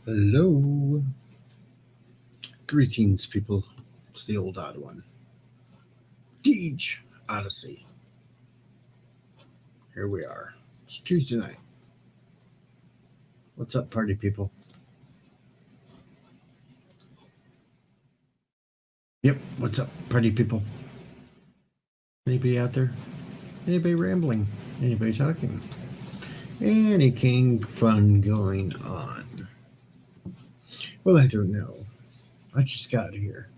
Hello. Greetings, people. It's the old odd one. Deej Odyssey. Here we are. It's Tuesday night. What's up, party people? Yep, what's up, party people? Anybody out there? Anybody rambling? Anybody talking? Any king fun going on? Well, I don't know. I just got here.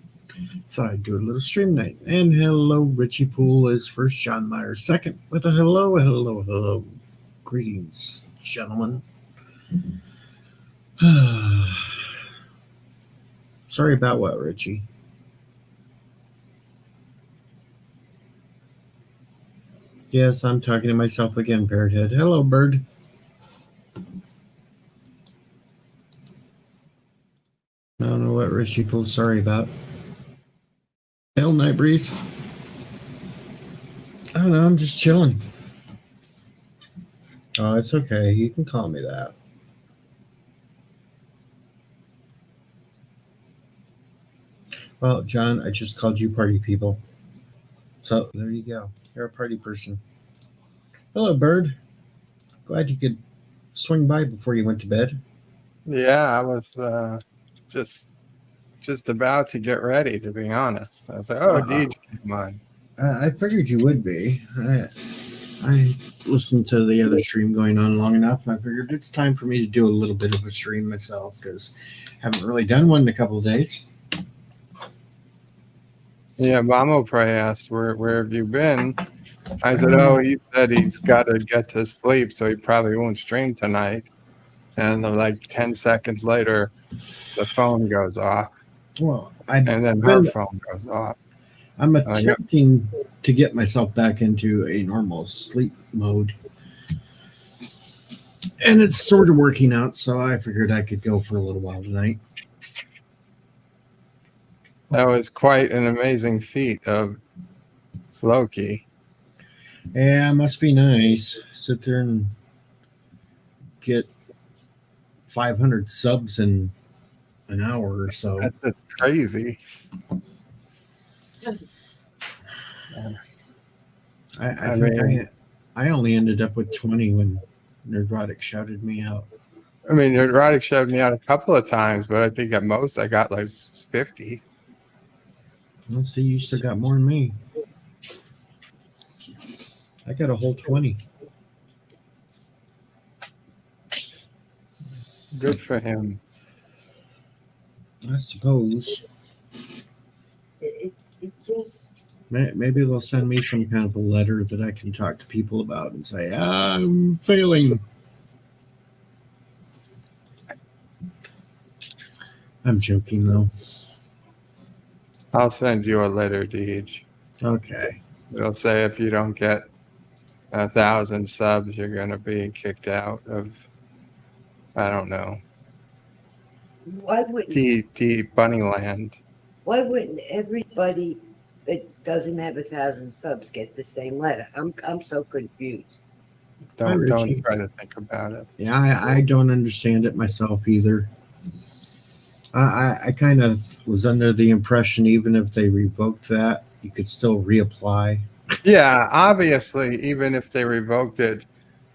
Thought I'd do a little stream night. And hello, Richie Poole is first, John Meyer second, with a hello. Greetings, gentlemen. Sorry about what, Richie? Yes, I'm talking to myself again, Parrothead. Hello, bird. I don't know what Richie Poole's sorry about. Hell, Night Breeze. I don't know, I'm just chilling. Oh, it's okay. You can call me that. Well, John, I just called you party people. So there you go. You're a party person. Hello, bird. Glad you could swing by before you went to bed. Yeah, I was just about to get ready, to be honest. I was like, oh, Deej came on. I figured you would be. I listened to the other stream going on long enough, and I figured it's time for me to do a little bit of a stream myself because I haven't really done one in a couple of days. Yeah, SisOPrey asked, where have you been? I said, oh, he said he's got to get to sleep, so he probably won't stream tonight. And like 10 seconds later, the phone goes off. Well, and then her phone goes off. I'm attempting to get myself back into a normal sleep mode. And it's sort of working out, so I figured I could go for a little while tonight. That was quite an amazing feat of Loki. Yeah, it must be nice. Sit there and get 500 subs in an hour or so. That's just crazy. I only ended up with 20 when Nerdrotic shouted me out. I mean, Nerdrotic shouted me out a couple of times, but I think at most I got like 50. Let's see, you still got more than me. I got a whole 20. Good for him. I suppose. It just... Maybe they'll send me some kind of a letter that I can talk to people about and say, I'm failing. I'm joking, though. I'll send you a letter, Deej. Okay. It'll say if you don't get 1,000 subs, you're going to be kicked out of, I don't know, Why wouldn't Bunnyland. Why wouldn't everybody that doesn't have 1,000 subs get the same letter? I'm so confused. Don't try to think about it. Yeah, I don't understand it myself either. I kind of was under the impression even if they revoked that, you could still reapply. Yeah, obviously, even if they revoked it,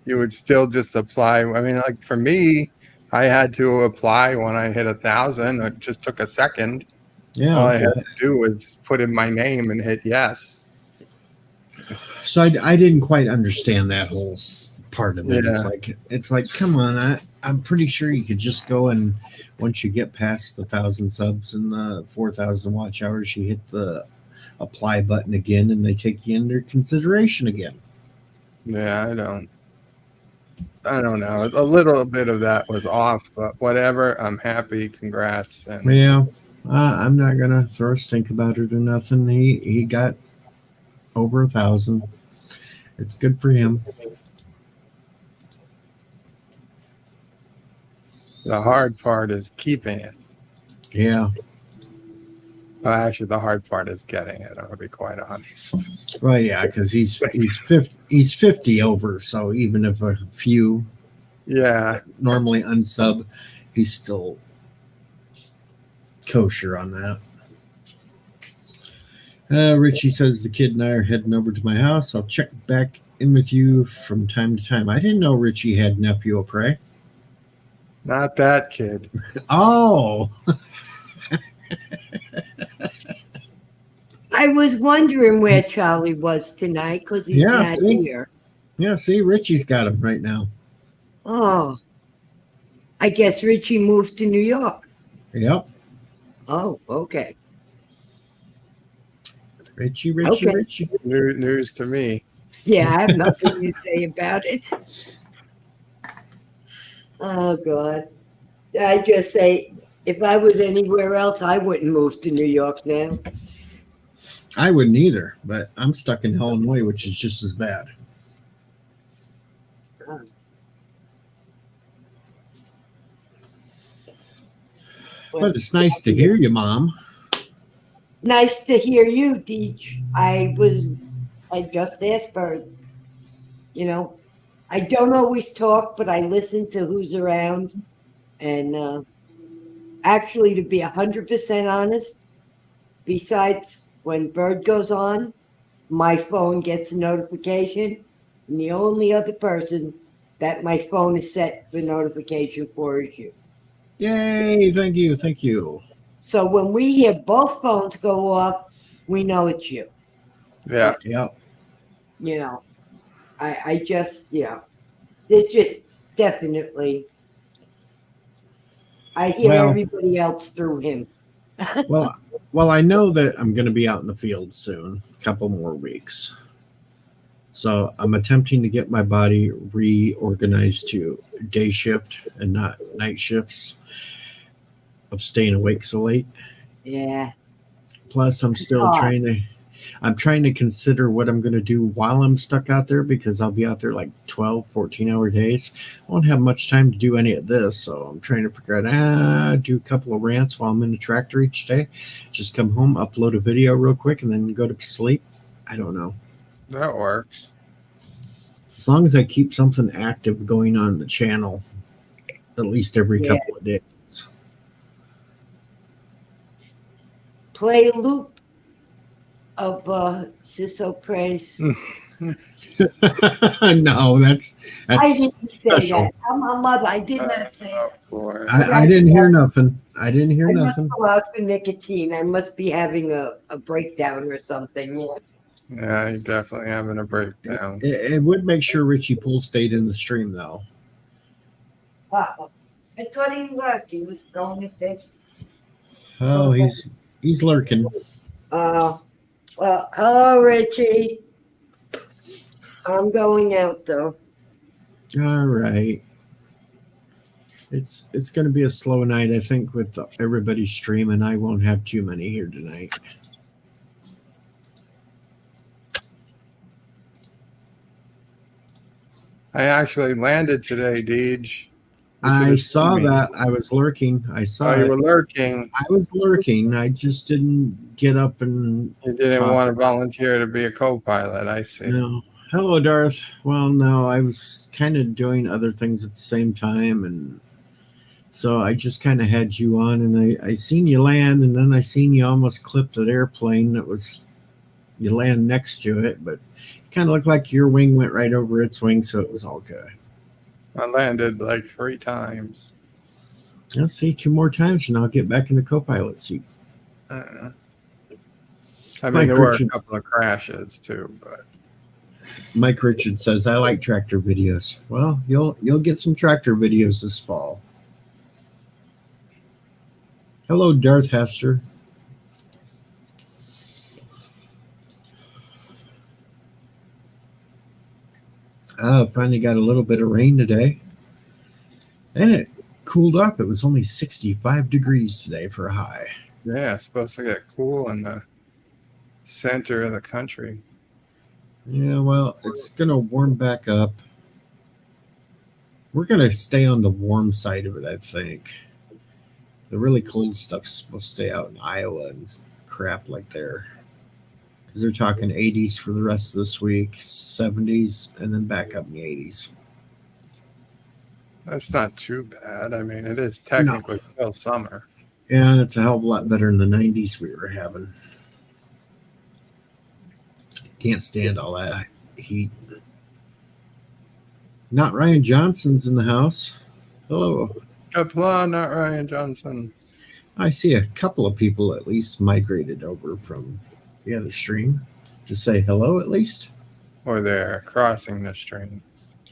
you would still just apply. I mean, like for me, I had to apply when I hit 1,000. It just took a second. Yeah, all I had to do was put in my name and hit yes. So I didn't quite understand that whole part of it. Yeah. It's like, come on, I'm pretty sure you could just go and once you get past the 1,000 subs and the 4,000 watch hours, you hit the apply button again, and they take you under consideration again. Yeah, I don't know. A little bit of that was off, but whatever. I'm happy. Congrats. And yeah, I'm not gonna throw a stink about it or nothing. He got over 1,000. It's good for him. The hard part is keeping it. Yeah. Well, actually, the hard part is getting it. I'll be quite honest. Well, yeah, because he's 50 over. So even if a few, yeah, normally unsub, he's still kosher on that. Richie says the kid and I are heading over to my house. I'll check back in with you from time to time. I didn't know Richie had nephew Opray. Not that kid. Oh, I was wondering where Charlie was tonight because he's Yeah, not see? here. yeah. See, Richie's got him right now. Oh, I guess Richie moved to New York. Yep. Oh, okay. Richie. Okay. News to me. Yeah, I have nothing to say about it. Oh, God. I just say, if I was anywhere else, I wouldn't move to New York now. I wouldn't either, but I'm stuck in Illinois, which is just as bad. But it's nice to hear you, Mom. Nice to hear you, Deej. I just asked Bird. You know, I don't always talk, but I listen to who's around. And actually, to be 100% honest, besides when Bird goes on, my phone gets a notification. And the only other person that my phone is set for notification for is you. Yay! Thank you, thank you. So when we hear both phones go off, we know it's you. Yeah. Yep. You know, I just, it's just definitely, I hear Well- everybody else through him. Well, I know that I'm going to be out in the field soon, a couple more weeks. So I'm attempting to get my body reorganized to day shift and not night shifts of staying awake so late. Yeah. Plus, I'm still hard. trying to consider what I'm going to do while I'm stuck out there because I'll be out there like 12, 14-hour days. I won't have much time to do any of this. So I'm trying to figure out, do a couple of rants while I'm in the tractor each day. Just come home, upload a video real quick, and then go to sleep. I don't know. That works. As long as I keep something active going on the channel, at least every Yeah. couple of days. Play a loop of SisOPrey's. No, that's I didn't say special. that. I'm a mother. I did not say that. Boy. I didn't hear nothing. I didn't hear I must nothing. go out for nicotine. I must be having a breakdown or something. Yeah, you're definitely having a breakdown. It would make sure Richie Poole stayed in the stream, though. Wow. I thought he left. He was going to this. Oh, he's lurking. Well, hello, Richie. I'm going out though. All right. It's going to be a slow night, I think, with everybody streaming. I won't have too many here tonight. I actually landed today, Deej. I saw that. I was lurking. I saw Oh, you it. were lurking. I was lurking. I just didn't get up and. You didn't talk. want to volunteer to be a co-pilot. I see. No. Hello, Darth. Well, no, I was kind of doing other things at the same time, and so I just kind of had you on, and I seen you land, and then I seen you almost clip that airplane that was you land next to it, but it kind of looked like your wing went right over its wing, so it was all good. I landed like 3 times. I'll see 2 more times, and I'll get back in the co-pilot seat. I mean, Mike there were a Richards. couple of crashes too, but Mike Richards says, "I like tractor videos." Well, you'll get some tractor videos this fall. Hello, Darth Hester. Finally got a little bit of rain today. And it cooled up. It was only 65 degrees today for a high. yeah, it's supposed to get cool in the center of the country. Yeah, well, it's going to warm back up. We're going to stay on the warm side of it, I think. The really cold stuff's supposed to stay out in Iowa and crap like there. Because they're talking 80s for the rest of this week, 70s, and then back up in the 80s. That's not too bad. I mean, it is technically still summer. Yeah, it's a hell of a lot better than the 90s we were having. Can't stand all that heat. Not Ryan Johnson's in the house. Hello. Kaplan, not Ryan Johnson. I see a couple of people at least migrated over from the other stream to say hello at least. Or they're crossing the stream.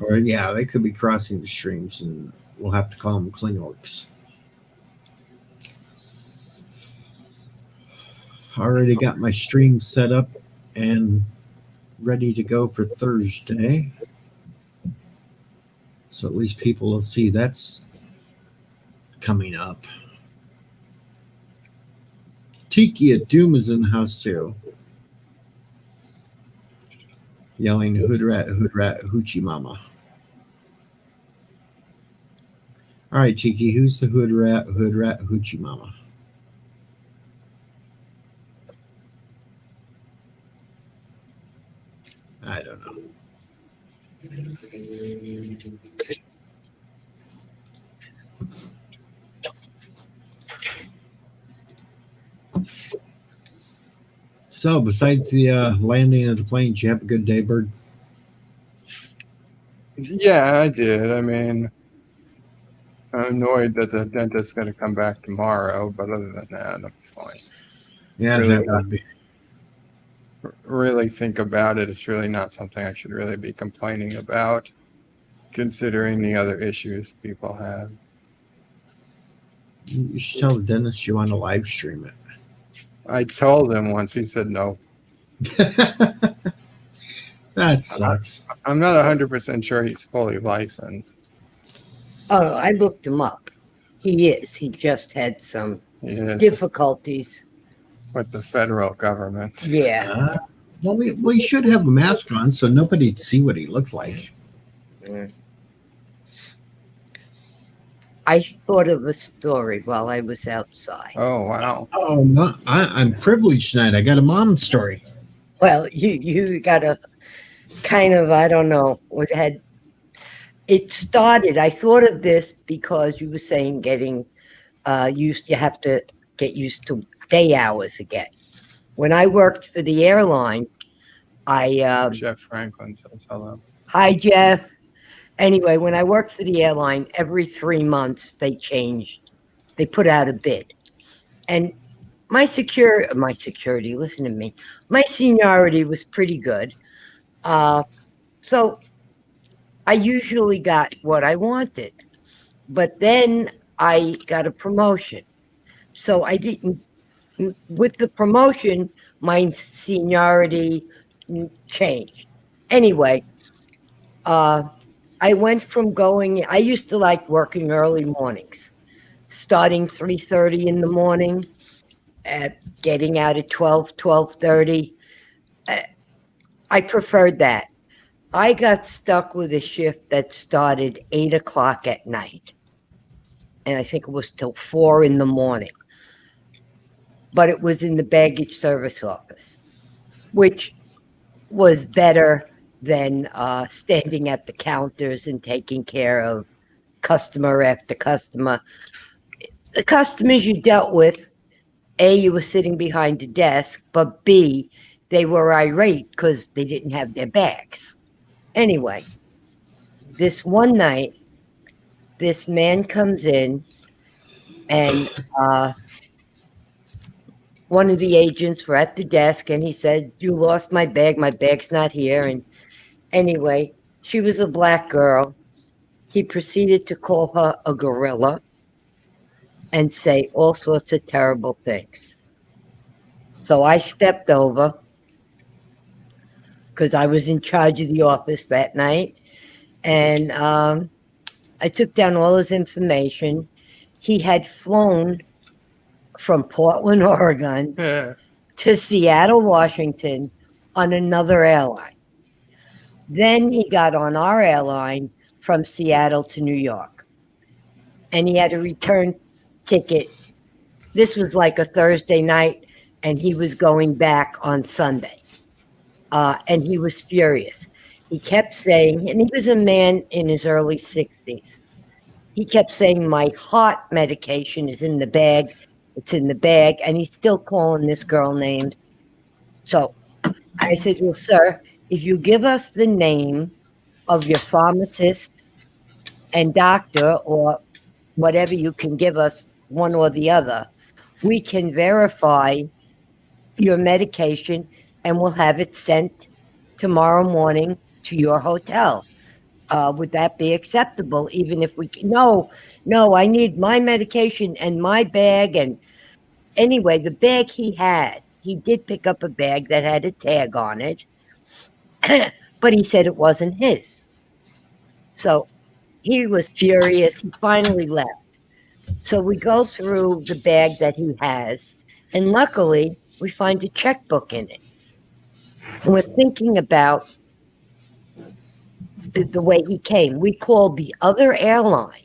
Or yeah, they could be crossing the streams and we'll have to call them Klingorks. Already got my stream set up and ready to go for Thursday. So at least people will see that's coming up. Tiki at Doom is in the house too. Yelling hood rat, hoochie mama. All right, Tiki, who's the hood rat, hoochie mama? I don't know. So, besides the landing of the plane, did you have a good day, Bird? Yeah, I did. I mean, I'm annoyed that the dentist's going to come back tomorrow, but other than that, I'm fine. Yeah, Really that would be. Really think about it. It's really not something I should really be complaining about, considering the other issues people have. You should tell the dentist you want to live stream it. I told him once. He said no. That sucks. I'm not 100% sure he's fully licensed. Oh, I looked him up. He is. He just had some Yes, difficulties. with the federal government. Yeah. Well, we should have a mask on so nobody'd see what he looked like. I thought of a story while I was outside. Oh, wow. Oh, no, I'm privileged tonight. I got a mom story. Well, you got a kind of, I don't know, it started, I thought of this because you were saying getting used, you have to get used to day hours again. When I worked for the airline, Jeff Franklin says hello. hi, Jeff. Anyway, when I worked for the airline, every 3 months they put out a bid. And my security, listen to me, my seniority was pretty good. So I usually got what I wanted. But then I got a promotion. So I didn't, with the promotion, my seniority changed. Anyway, I went from I used to like working early mornings, starting 3:30 in the morning, getting out at 12:30. I preferred that. I got stuck with a shift that started 8 o'clock at night. And I think it was till 4 in the morning. But it was in the baggage service office, which was better than standing at the counters and taking care of customer after customer. The customers you dealt with, A, you were sitting behind a desk, but B, they were irate because they didn't have their bags. Anyway, this one night, this man comes in and one of the agents were at the desk and he said, "You lost my bag. My bag's not here." And anyway, she was a black girl. He proceeded to call her a gorilla and say all sorts of terrible things. So I stepped over because I was in charge of the office that night. And I took down all his information. He had flown from Portland, Oregon to Seattle, Washington on another airline. Then he got on our airline from Seattle to New York. And he had a return ticket. This was like a Thursday night, and he was going back on Sunday. And he was furious. He kept saying, and he was a man in his early 60s. He kept saying, "My heart medication is in the bag. It's in the bag, and he's still calling this girl names. So I said, well, sir, if you give us the name of your pharmacist and doctor or whatever you can give us, one or the other, we can verify your medication and we'll have it sent tomorrow morning to your hotel. Would that be acceptable? Even if we no, I need my medication and my bag. And anyway, the bag he did pick up a bag that had a tag on it, but he said it wasn't his. So he was furious. He finally left. So we go through the bag that he has, and luckily we find a checkbook in it. And we're thinking about the way he came. We called the other airline,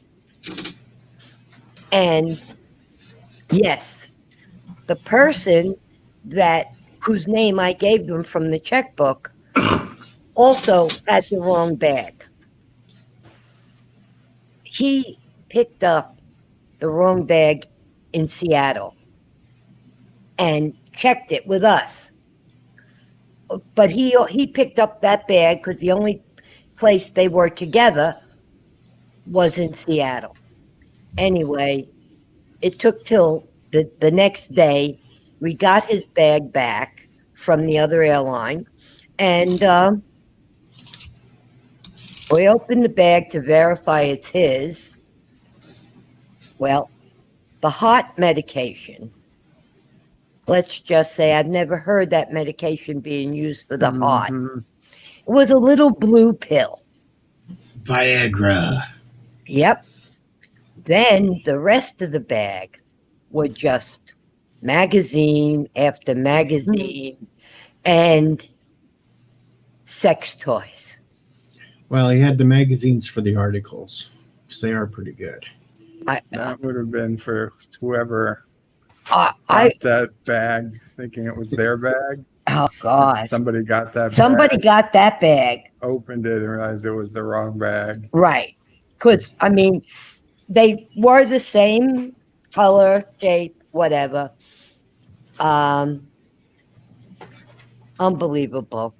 and yes, the person whose name I gave them from the checkbook also had the wrong bag. He picked up the wrong bag in Seattle and checked it with us. But he picked up that bag because the only place they were together was in Seattle. Anyway, it took till the next day. We got his bag back from the other airline, and we opened the bag to verify it's his. Well, the heart medication, let's just say I've never heard that medication being used for the heart. Mhm. It was a little blue pill. Viagra. Yep. Then the rest of the bag were just magazine after magazine and sex toys. Well, he had the magazines for the articles because they are pretty good. That would have been for whoever I got that bag, thinking it was their bag. oh God. Somebody got that Somebody bag, got that bag. opened it, and realized it was the wrong bag. Right. Because, I mean, they were the same color, shape, whatever. Unbelievable.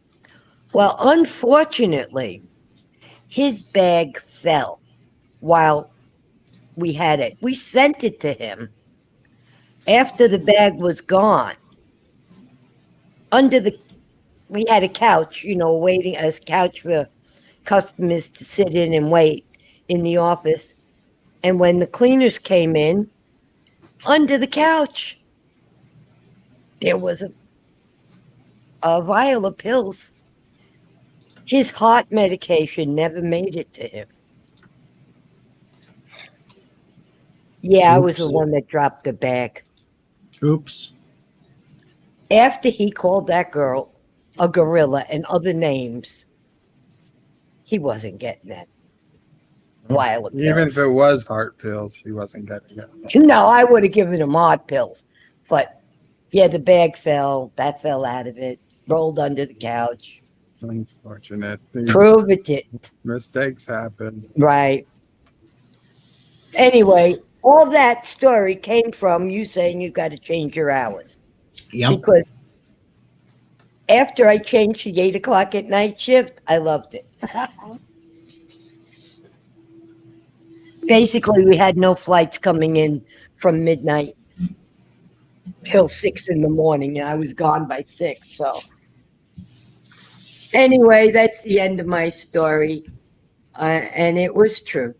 Well, unfortunately, his bag fell while we had it. We sent it to him after the bag was gone. We had a couch, waiting, a couch for customers to sit in and wait in the office. And when the cleaners came in, under the couch, there was a vial of pills. His heart medication never made it to him. Yeah, I was the Oops. one that dropped the bag. Oops. After he called that girl a gorilla and other names, he wasn't getting that vial of pills. Even if it was heart pills, she wasn't getting it. No, I would have given him heart pills. But yeah, the bag fell. That fell out of it. Rolled under the couch. Unfortunate. These Prove it didn't. mistakes happen. Right. Anyway, all that story came from you saying you got to change your hours. Yep. Because after I changed the 8 o'clock at night shift, I loved it. Basically, we had no flights coming in from midnight till 6 in the morning, and I was gone by 6. So anyway, that's the end of my story. And it was true.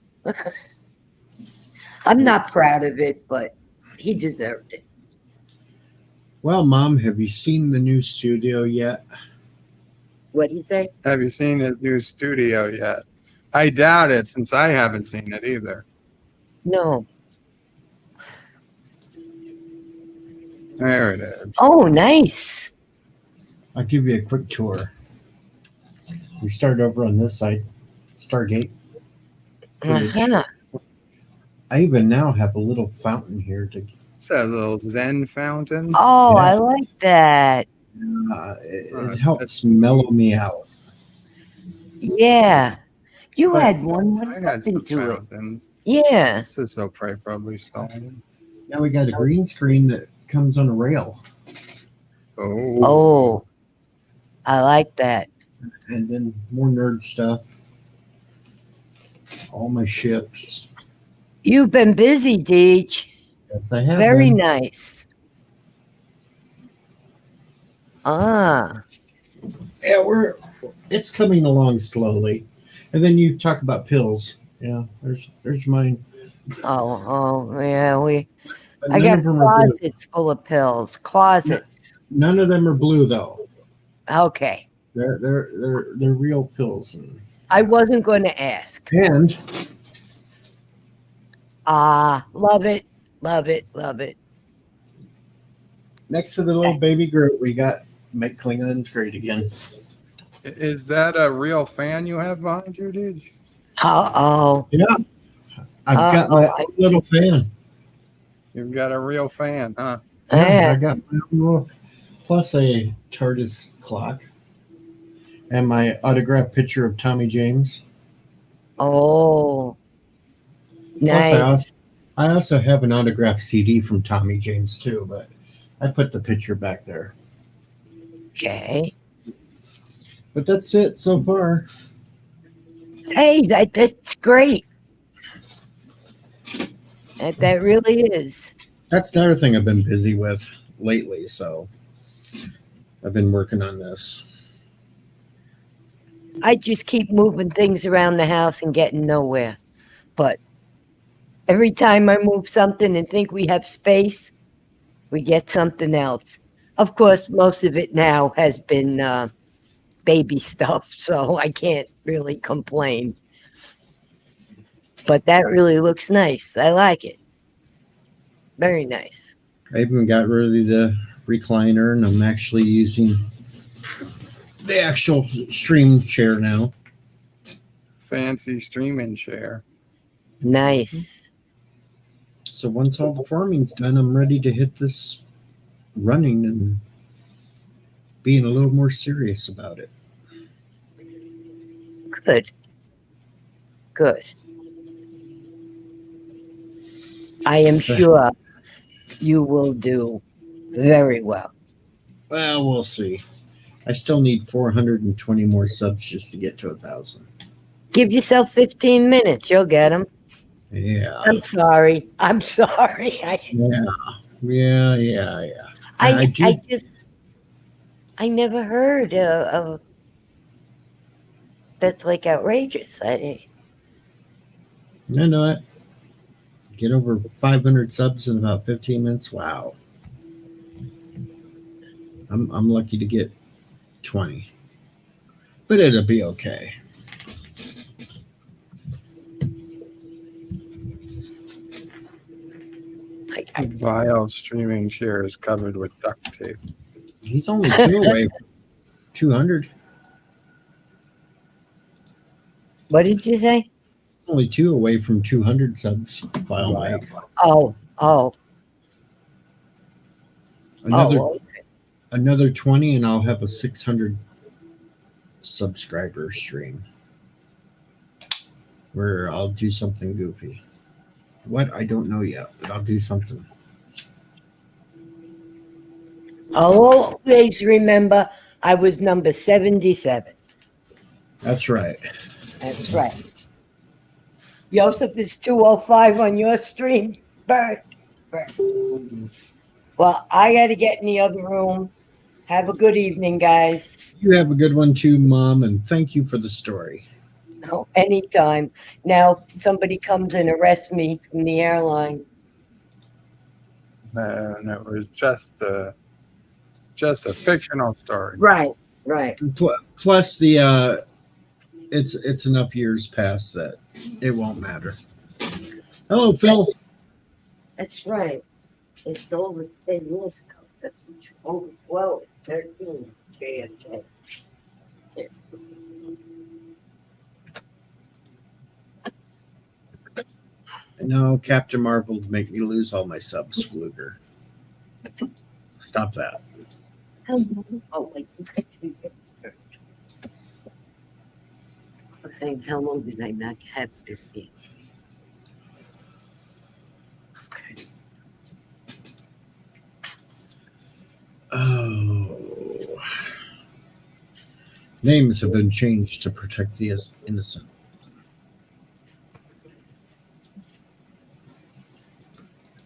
I'm not proud of it, but he deserved it. Well, Mom, have you seen the new studio yet? What do you say? Have you seen his new studio yet? I doubt it, since I haven't seen it either. No. There it is. Oh, nice. I'll give you a quick tour. We start over on this side, Stargate. Uh-huh. I even now have a little fountain here to. It's that little Zen fountain. Oh, Yeah. I like that. It helps mellow me out. Yeah. You But had one. What I had happened some to it? fountains. Yeah. SisOPrey probably stole them. Now we got a green screen that comes on a rail, Oh, Oh, I like that. and then more nerd stuff. All my ships. You've been busy, Deej. Yes, I have. Very been. nice. Ah, Yeah, it's coming along slowly. And then you talk about pills. Yeah, there's mine. yeah. But I none got of them are blue. closets full of pills. Closets. None of them are blue though. Okay. They're real pills. I wasn't going to ask. And Love it. Love it. Love it. next to the little baby Groot, we got Make Klingons Great Again. is that a real fan you have behind you, dude? Uh-oh. Yeah, I've got my own little fan. You've got a real fan, huh? Yeah, I got my own little, plus a TARDIS clock and my autographed picture of Tommy James. Oh, Plus, nice. I also have an autographed CD from Tommy James too, but I put the picture back there. Okay. But that's it so far. Hey, that's great. That really is. That's another thing I've been busy with lately, so I've been working on this. I just keep moving things around the house and getting nowhere. But every time I move something and think we have space, we get something else. Of course, most of it now has been baby stuff, so I can't really complain. But that really looks nice. I like it. Very nice. I even got rid of the recliner, and I'm actually using the actual stream chair now. Fancy streaming chair. Nice. So once all the farming's done, I'm ready to hit this running and being a little more serious about it. Good. Good. I am sure you will do very well. Well, we'll see. I still need 420 more subs just to get to 1,000. Give yourself 15 minutes. You'll get them. Yeah. I'm sorry. I'm sorry. Yeah. I never heard of that's like outrageous. I know it. Get over 500 subs in about 15 minutes. Wow. I'm lucky to get 20, but it'll be okay. Vile streaming chair is covered with duct tape. He's only 2 away from 200. What did you say? He's only 2 away from 200 subs. File Mike. Oh. Another 20, and I'll have a 600 subscriber stream where I'll do something goofy. What? I don't know yet, but I'll do something. Always remember, I was number 77. That's right. That's right. Joseph is 205 on your stream. Bert. Well, I got to get in the other room. Have a good evening, guys. You have a good one too, Mom, and thank you for the story. Oh, anytime. Now, somebody comes and arrests me from the airline. And it was just a fictional story. Right. Plus, the it's enough years past that it won't matter. Hello, Phil. That's right. It's over 10 years ago. That's over 12, 13, JFK. No, Captain Marvel would make me lose all my subs, Fluger. Stop that. Oh, wait. Okay, how long did I not have this thing? Okay. Oh. Names have been changed to protect the innocent.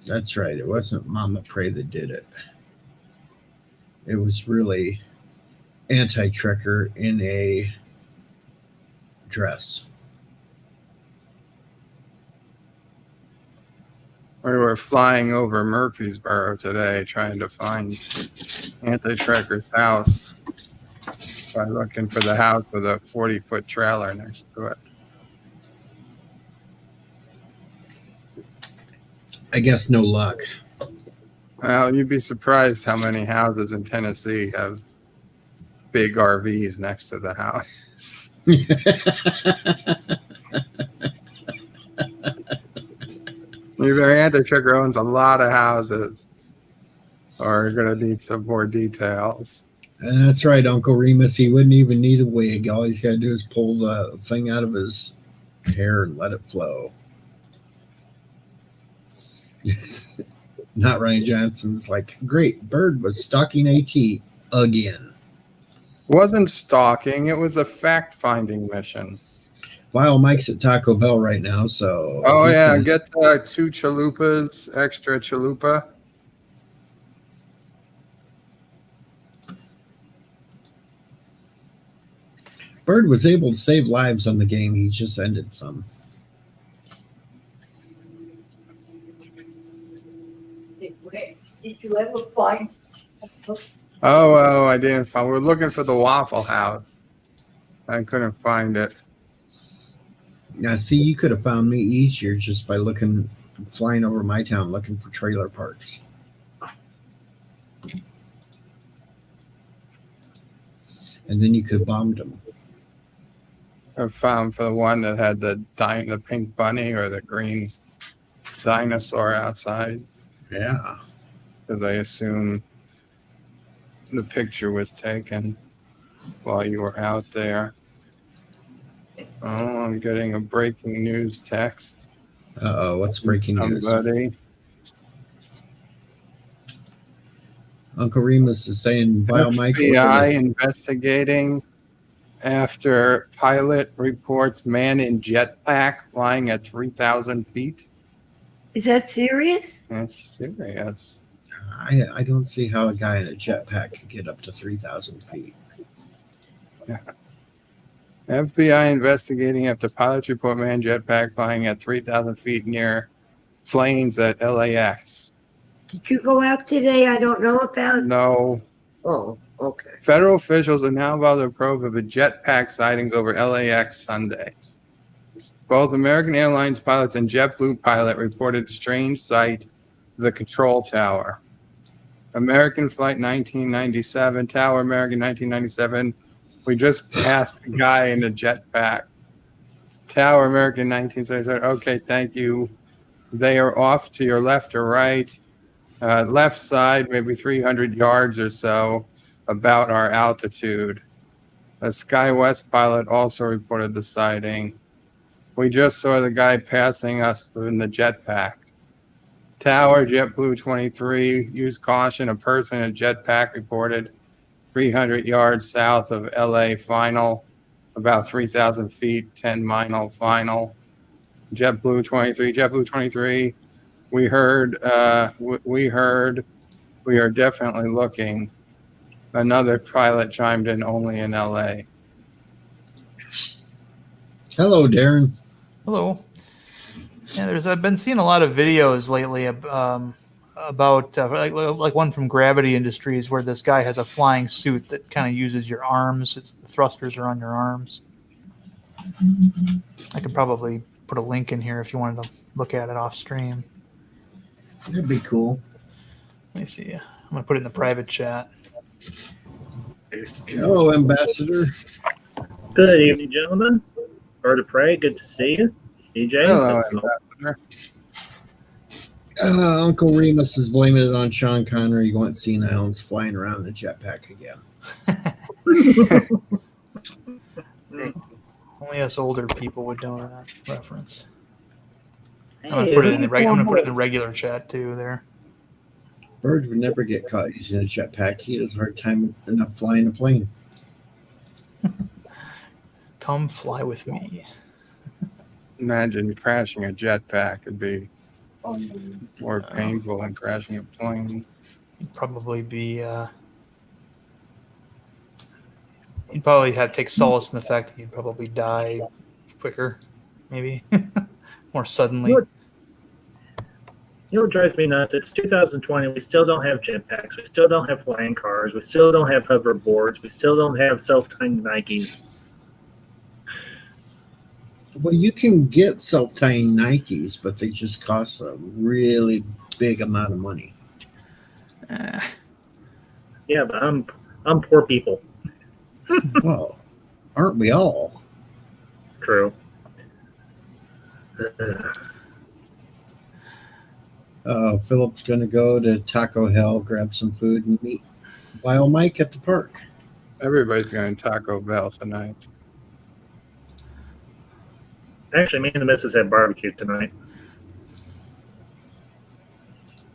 That's right. It wasn't Mama Prey that did it. It was really anti-trekker in a dress. We were flying over Murfreesboro today trying to find Anti-Trekker's house by looking for the house with a 40-foot trailer next to it. I guess no luck. Well, you'd be surprised how many houses in Tennessee have big RVs next to the house. Either Anti-Trekker owns a lot of houses or going to need some more details. And that's right, Uncle Remus. He wouldn't even need a wig. All he's got to do is pull the thing out of his hair and let it flow. Not Ryan Johnson's like, great, Bird was stalking AT again. Wasn't stalking, it was a fact-finding mission. While Mike's at Taco Bell right now, so... Oh, yeah, get 2 chalupas, extra chalupa. Bird was able to save lives on the game. He just ended some. Did you ever find? Oh, I didn't find. We're looking for the Waffle House. I couldn't find it. Now, see, you could have found me easier just by flying over my town looking for trailer parks. And then you could have bombed them. I found for the one that had the pink bunny or the green dinosaur outside. Yeah. Because I assume the picture was taken while you were out there. Oh, I'm getting a breaking news text. Uh-oh, what's breaking news? Somebody. Uncle Remus is saying, "Vile Mike." FBI investigating after pilot reports man in jetpack flying at 3,000 feet. Is that serious? That's serious. I don't see how a guy in a jetpack could get up to 3,000 feet. Yeah. FBI investigating after pilots report man jetpack flying at 3,000 feet near planes at LAX. Did you go out today? I don't know about. No. Oh, okay. Federal officials are now about to probe of a jetpack sightings over LAX Sunday. Both American Airlines pilots and JetBlue pilot reported a strange sight, the control tower. American Flight 1997, Tower American 1997. We just passed a guy in a jetpack. Tower American 1977. Okay, thank you. They are off to your left or right. Left side, maybe 300 yards or so, about our altitude. A SkyWest pilot also reported the sighting. We just saw the guy passing us in the jetpack. Tower, JetBlue 23, use caution. A person in a jetpack reported 300 yards south of LA final, about 3,000 feet, 10-mile final. JetBlue 23, we heard, we are definitely looking. Another pilot chimed in, only in LA. Hello, Darren. Hello. Yeah, I've been seeing a lot of videos lately about like one from Gravity Industries where this guy has a flying suit that kind of uses your arms. The thrusters are on your arms. I could probably put a link in here if you wanted to look at it off stream. That'd be cool. Let me see. I'm gonna put it in the private chat. Hello, Ambassador. Good evening, gentlemen. Bird of Prey, good to see you. DJ. Hello, Ambassador. Uncle Remus is blaming it on Sean Connery going senile and flying around in the jetpack again. Only us older people would know that reference. Hey, I'm gonna put it in the regular chat too. There. Bird would never get caught using a jetpack. He has a hard time enough flying a plane. Come fly with me. Imagine crashing a jetpack. It'd be more painful than crashing a plane. You'd probably be. You'd probably have to take solace in the fact that you'd probably die quicker, maybe more suddenly. You know what drives me nuts? It's 2020. We still don't have jetpacks. We still don't have flying cars. We still don't have hoverboards. We still don't have self-tying Nikes. Well, you can get self-tying Nikes, but they just cost a really big amount of money. Yeah, but I'm poor people. Well, aren't we all? True. Philip's going to go to Taco Hell, grab some food, and meet Wild Mike at the park. Everybody's going to Taco Bell tonight. Actually, me and the missus had barbecue tonight.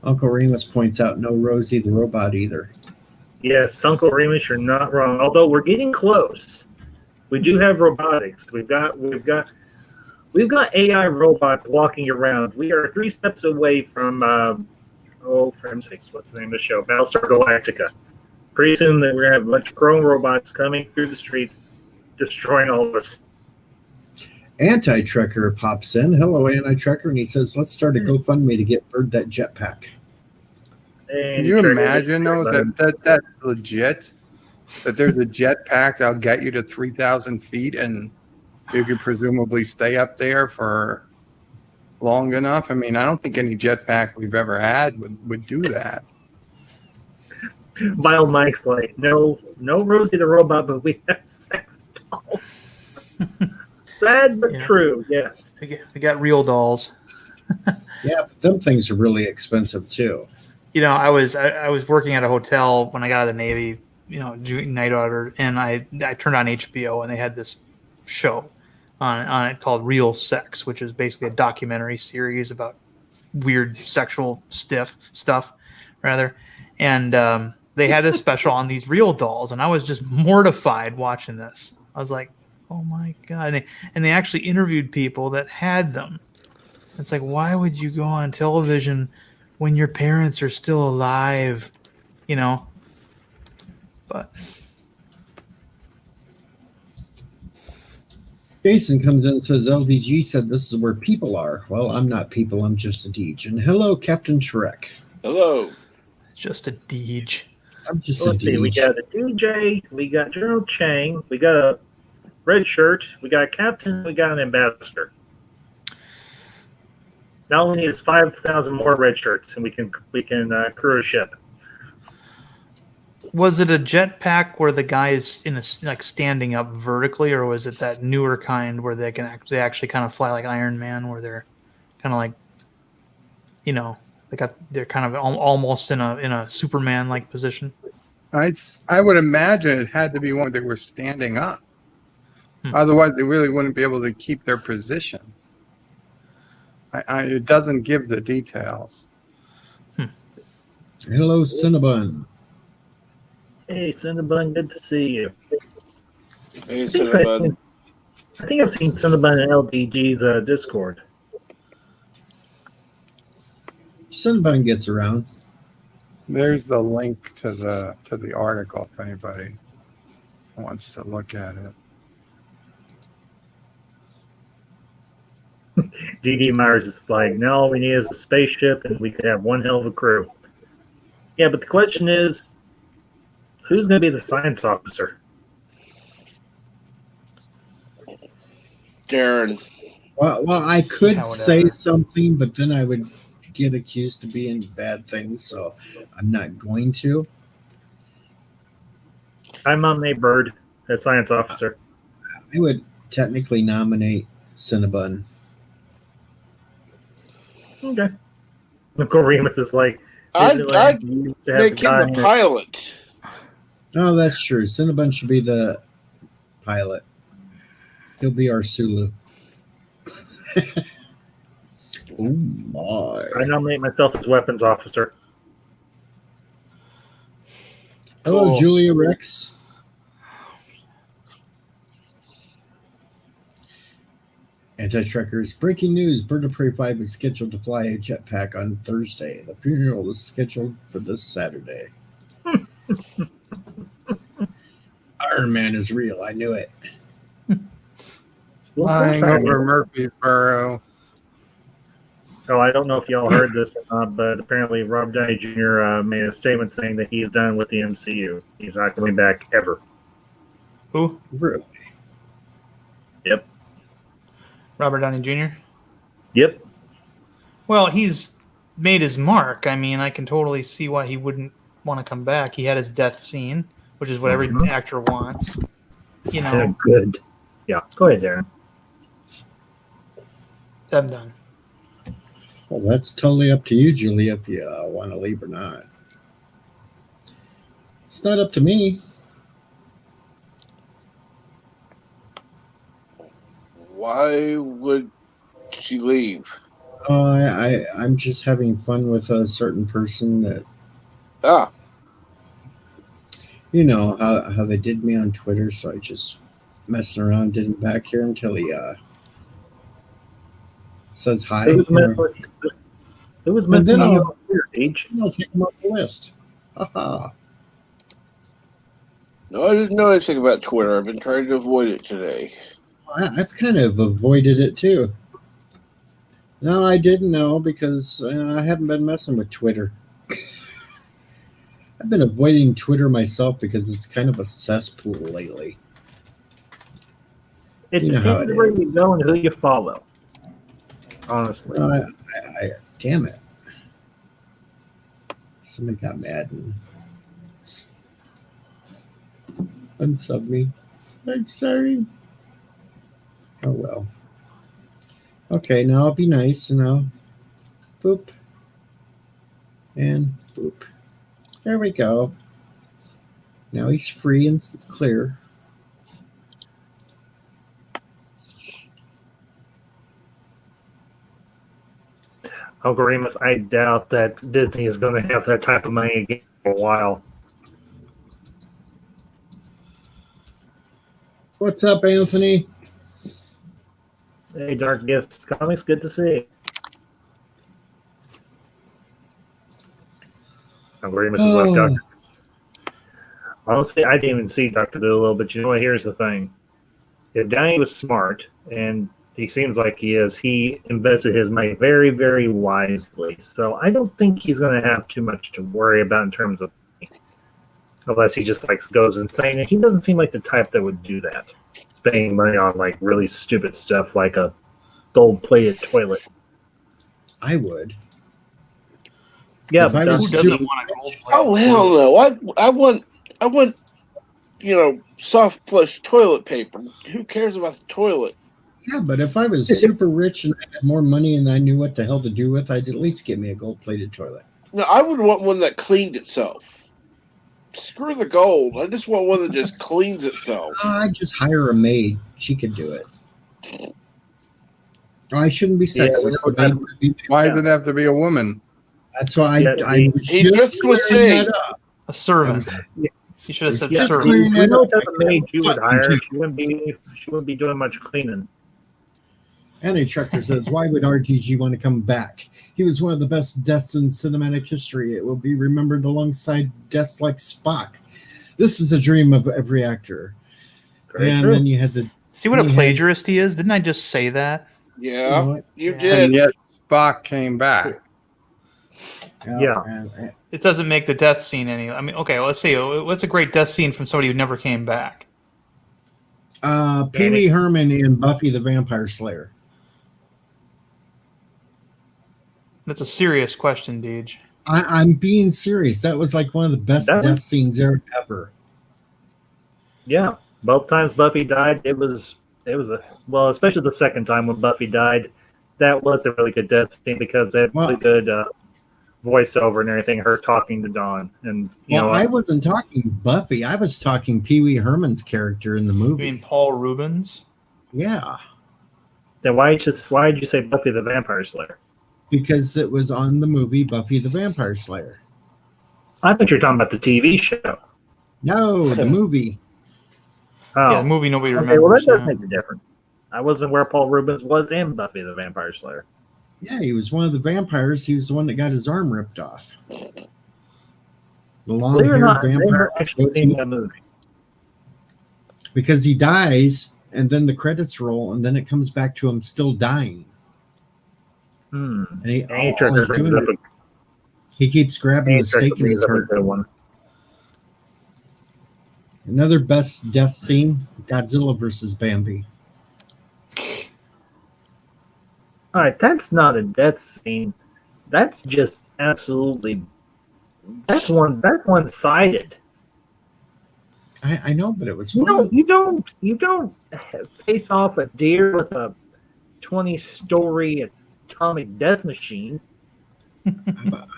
Uncle Remus points out no Rosie the robot either. Yes, Uncle Remus, you're not wrong. Although we're getting close. We do have robotics. We've got AI robots walking around. We are 3 steps away from for heaven's sakes, what's the name of the show? Battlestar Galactica. Pretty soon we're gonna have a bunch of chrome robots coming through the streets, destroying all of us. Anti-Trekker pops in. Hello, Anti-Trekker, and he says, let's start a GoFundMe to get Bird that jetpack. Can you imagine, though, that's legit? That there's a jetpack that'll get you to 3,000 feet, and you could presumably stay up there for long enough? I mean, I don't think any jetpack we've ever had would do that. Wild Mike's like, no Rosie the robot, but we have sex dolls. Sad but true, yes. We got real dolls. Yeah, but them things are really expensive too. You know, I was working at a hotel when I got out of the Navy, you know, doing night order, and I turned on HBO, and they had this show on it called Real Sex, which is basically a documentary series about weird sexual stuff, rather. And they had a special on these real dolls, and I was just mortified watching this. I was like, oh my God. And they actually interviewed people that had them. It's like, why would you go on television when your parents are still alive, you know? But Jason comes in and says, LDG said this is where people are. Well, I'm not people, I'm just a Deej. And hello, Captain Shrek. Hello. just a Deej. I'm just Let's see, we got a DJ, we got General Chang, we got a red shirt, we got a captain, we got an ambassador. Now only is 5,000 more red shirts, and we can crew a ship. Was it a jetpack where the guy is in a like standing up vertically, or was it that newer kind where they actually kind of fly like Iron Man, where they're kind of like, you know, they're kind of almost in a Superman like position? I would imagine it had to be one where they were standing up. Otherwise, they really wouldn't be able to keep their position. It doesn't give the details. Hello, Cinnabon. Hey, Cinnabon, good to see you. Hey, Cinnabon. I think I've seen Cinnabon in LDG's Discord. Cinnabon gets around. There's the link to the article if anybody wants to look at it. D.D. Myers is like, no, all we need is a spaceship and we could have one hell of a crew. Yeah, but the question is, who's going to be the science officer? Darren. Well, I could say something, but then I would get accused of being bad things, so I'm not going to. I'm nominate Bird as science officer. I would technically nominate Cinnabon. Okay. Nicole Remus is like, I'd make him a pilot. Oh, that's true. Cinnabon should be the pilot. He'll be our Sulu. Oh my! I nominate myself as weapons officer. Hello, Cool. Julia Rex. Anti-Trekkers. Breaking news. Bird of Prey 5 is scheduled to fly a jetpack on Thursday. The funeral is scheduled for this Saturday. Iron Man is real. I knew it. Flying over Murfreesboro. So I don't know if y'all heard this or not, but apparently Rob Downey Jr. Made a statement saying that he's done with the MCU. He's not coming back ever. Who? Really? Yep. Robert Downey Jr.? Yep. Well, he's made his mark. I mean, I can totally see why he wouldn't want to come back. He had his death scene, which is what every actor wants. You know. Yeah, good. Yeah. Go ahead, Darren. I'm done. Well, that's totally up to you, Julia, if you want to leave or not. It's not up to me. Why would she leave? I'm just having fun with a certain person that, Ah, you know, how they did me on Twitter, so I just messing around, didn't back here until he says hi. Who was And then messing you I'll- up here, Age? I'll take him off the list. Haha. no, I didn't know anything about Twitter. I've been trying to avoid it today. I've kind of avoided it too. No, I didn't know because I haven't been messing with Twitter. I've been avoiding Twitter myself because it's kind of a cesspool lately. It You know how depends it where is. you go and who you follow. Honestly. Damn it. Somebody got mad and unsubbed me. I'm sorry. Oh well. Okay, now I'll be nice and I'll boop and boop. There we go. Now he's free and clear. Uncle Remus, I doubt that Disney is going to have that type of money again for a while. What's up, Anthony? Hey, Dark Gifts Comics, good to see you. Uncle Remus has left Doctor. Honestly, I didn't even see Dr. Dolittle, but you know what? Here's the thing. If Downey was smart, and he seems like he is, he invested his money very, very wisely. So I don't think he's going to have too much to worry about in terms of money. Unless he just like goes insane. And he doesn't seem like the type that would do that. Spending money on like really stupid stuff like a gold-plated toilet. I would. Yeah, If I but was Who doesn't super- want a gold plate? Oh hell no! I want, soft plush toilet paper. Who cares about the toilet? Yeah, but if I was super rich and I had more money and I knew what the hell to do with, I'd at least get me a gold-plated toilet. No, I would want one that cleaned itself. Screw the gold. I just want one that just cleans itself. I'd just hire a maid. She could do it. I shouldn't be Yeah, we sexist. know The maid that. would be- Why does it have to be a woman? That's why Yeah, I was he just was clearing saying- that up. A servant. You should have said Yeah, servant. clearing We that know up. what type of maid you would hire. Too. She wouldn't be doing much cleaning. Annie Trekker says, why would RTG want to come back? He was one of the best deaths in cinematic history. It will be remembered alongside deaths like Spock. This is a dream of every actor. Very and true. then you had the... See what a Yeah. plagiarist he is? Didn't I just say that? you Yeah, know what? you Yeah. did. And yet Spock came back. Yeah. and- It doesn't make the death scene any. I mean, okay, let's see. What's a great death scene from somebody who never came back? Pee Wee Herman in Buffy the Vampire Slayer. That's a serious question, Deej. I'm being serious. That was like one of the best That death was- scenes ever. Yeah, both times Buffy died, it was well, especially the second time when Buffy died, that was a really good death scene because they had really good voiceover and everything. Her talking to Dawn, and I wasn't talking Buffy. I was talking Pee Wee Herman's character in the You movie. mean Paul Rubens? Yeah, then why did you say Buffy the Vampire Slayer? because it was on the movie Buffy the Vampire Slayer. I thought you were talking about the TV show. No, the movie. Oh, Yeah, the movie nobody okay, well, that remembers. does yeah. make a difference. I wasn't where Paul Rubens was in Buffy the Vampire Slayer. Yeah, he was one of the vampires. He was the one that got his arm ripped off. The Believe it or long-haired not, I've vampire. never actually seen that movie. Because he dies, and then the credits roll, and then it comes back to him still dying. Hmm. And he, Any all Trucker he's brings doing, up he keeps grabbing the stake in his a heart. good one. Another best death scene: Godzilla versus Bambi. All right, that's not a death scene. That's just absolutely. That's one-sided. I know, but it was You fun. don't face off a deer with a 20-story atomic death machine. How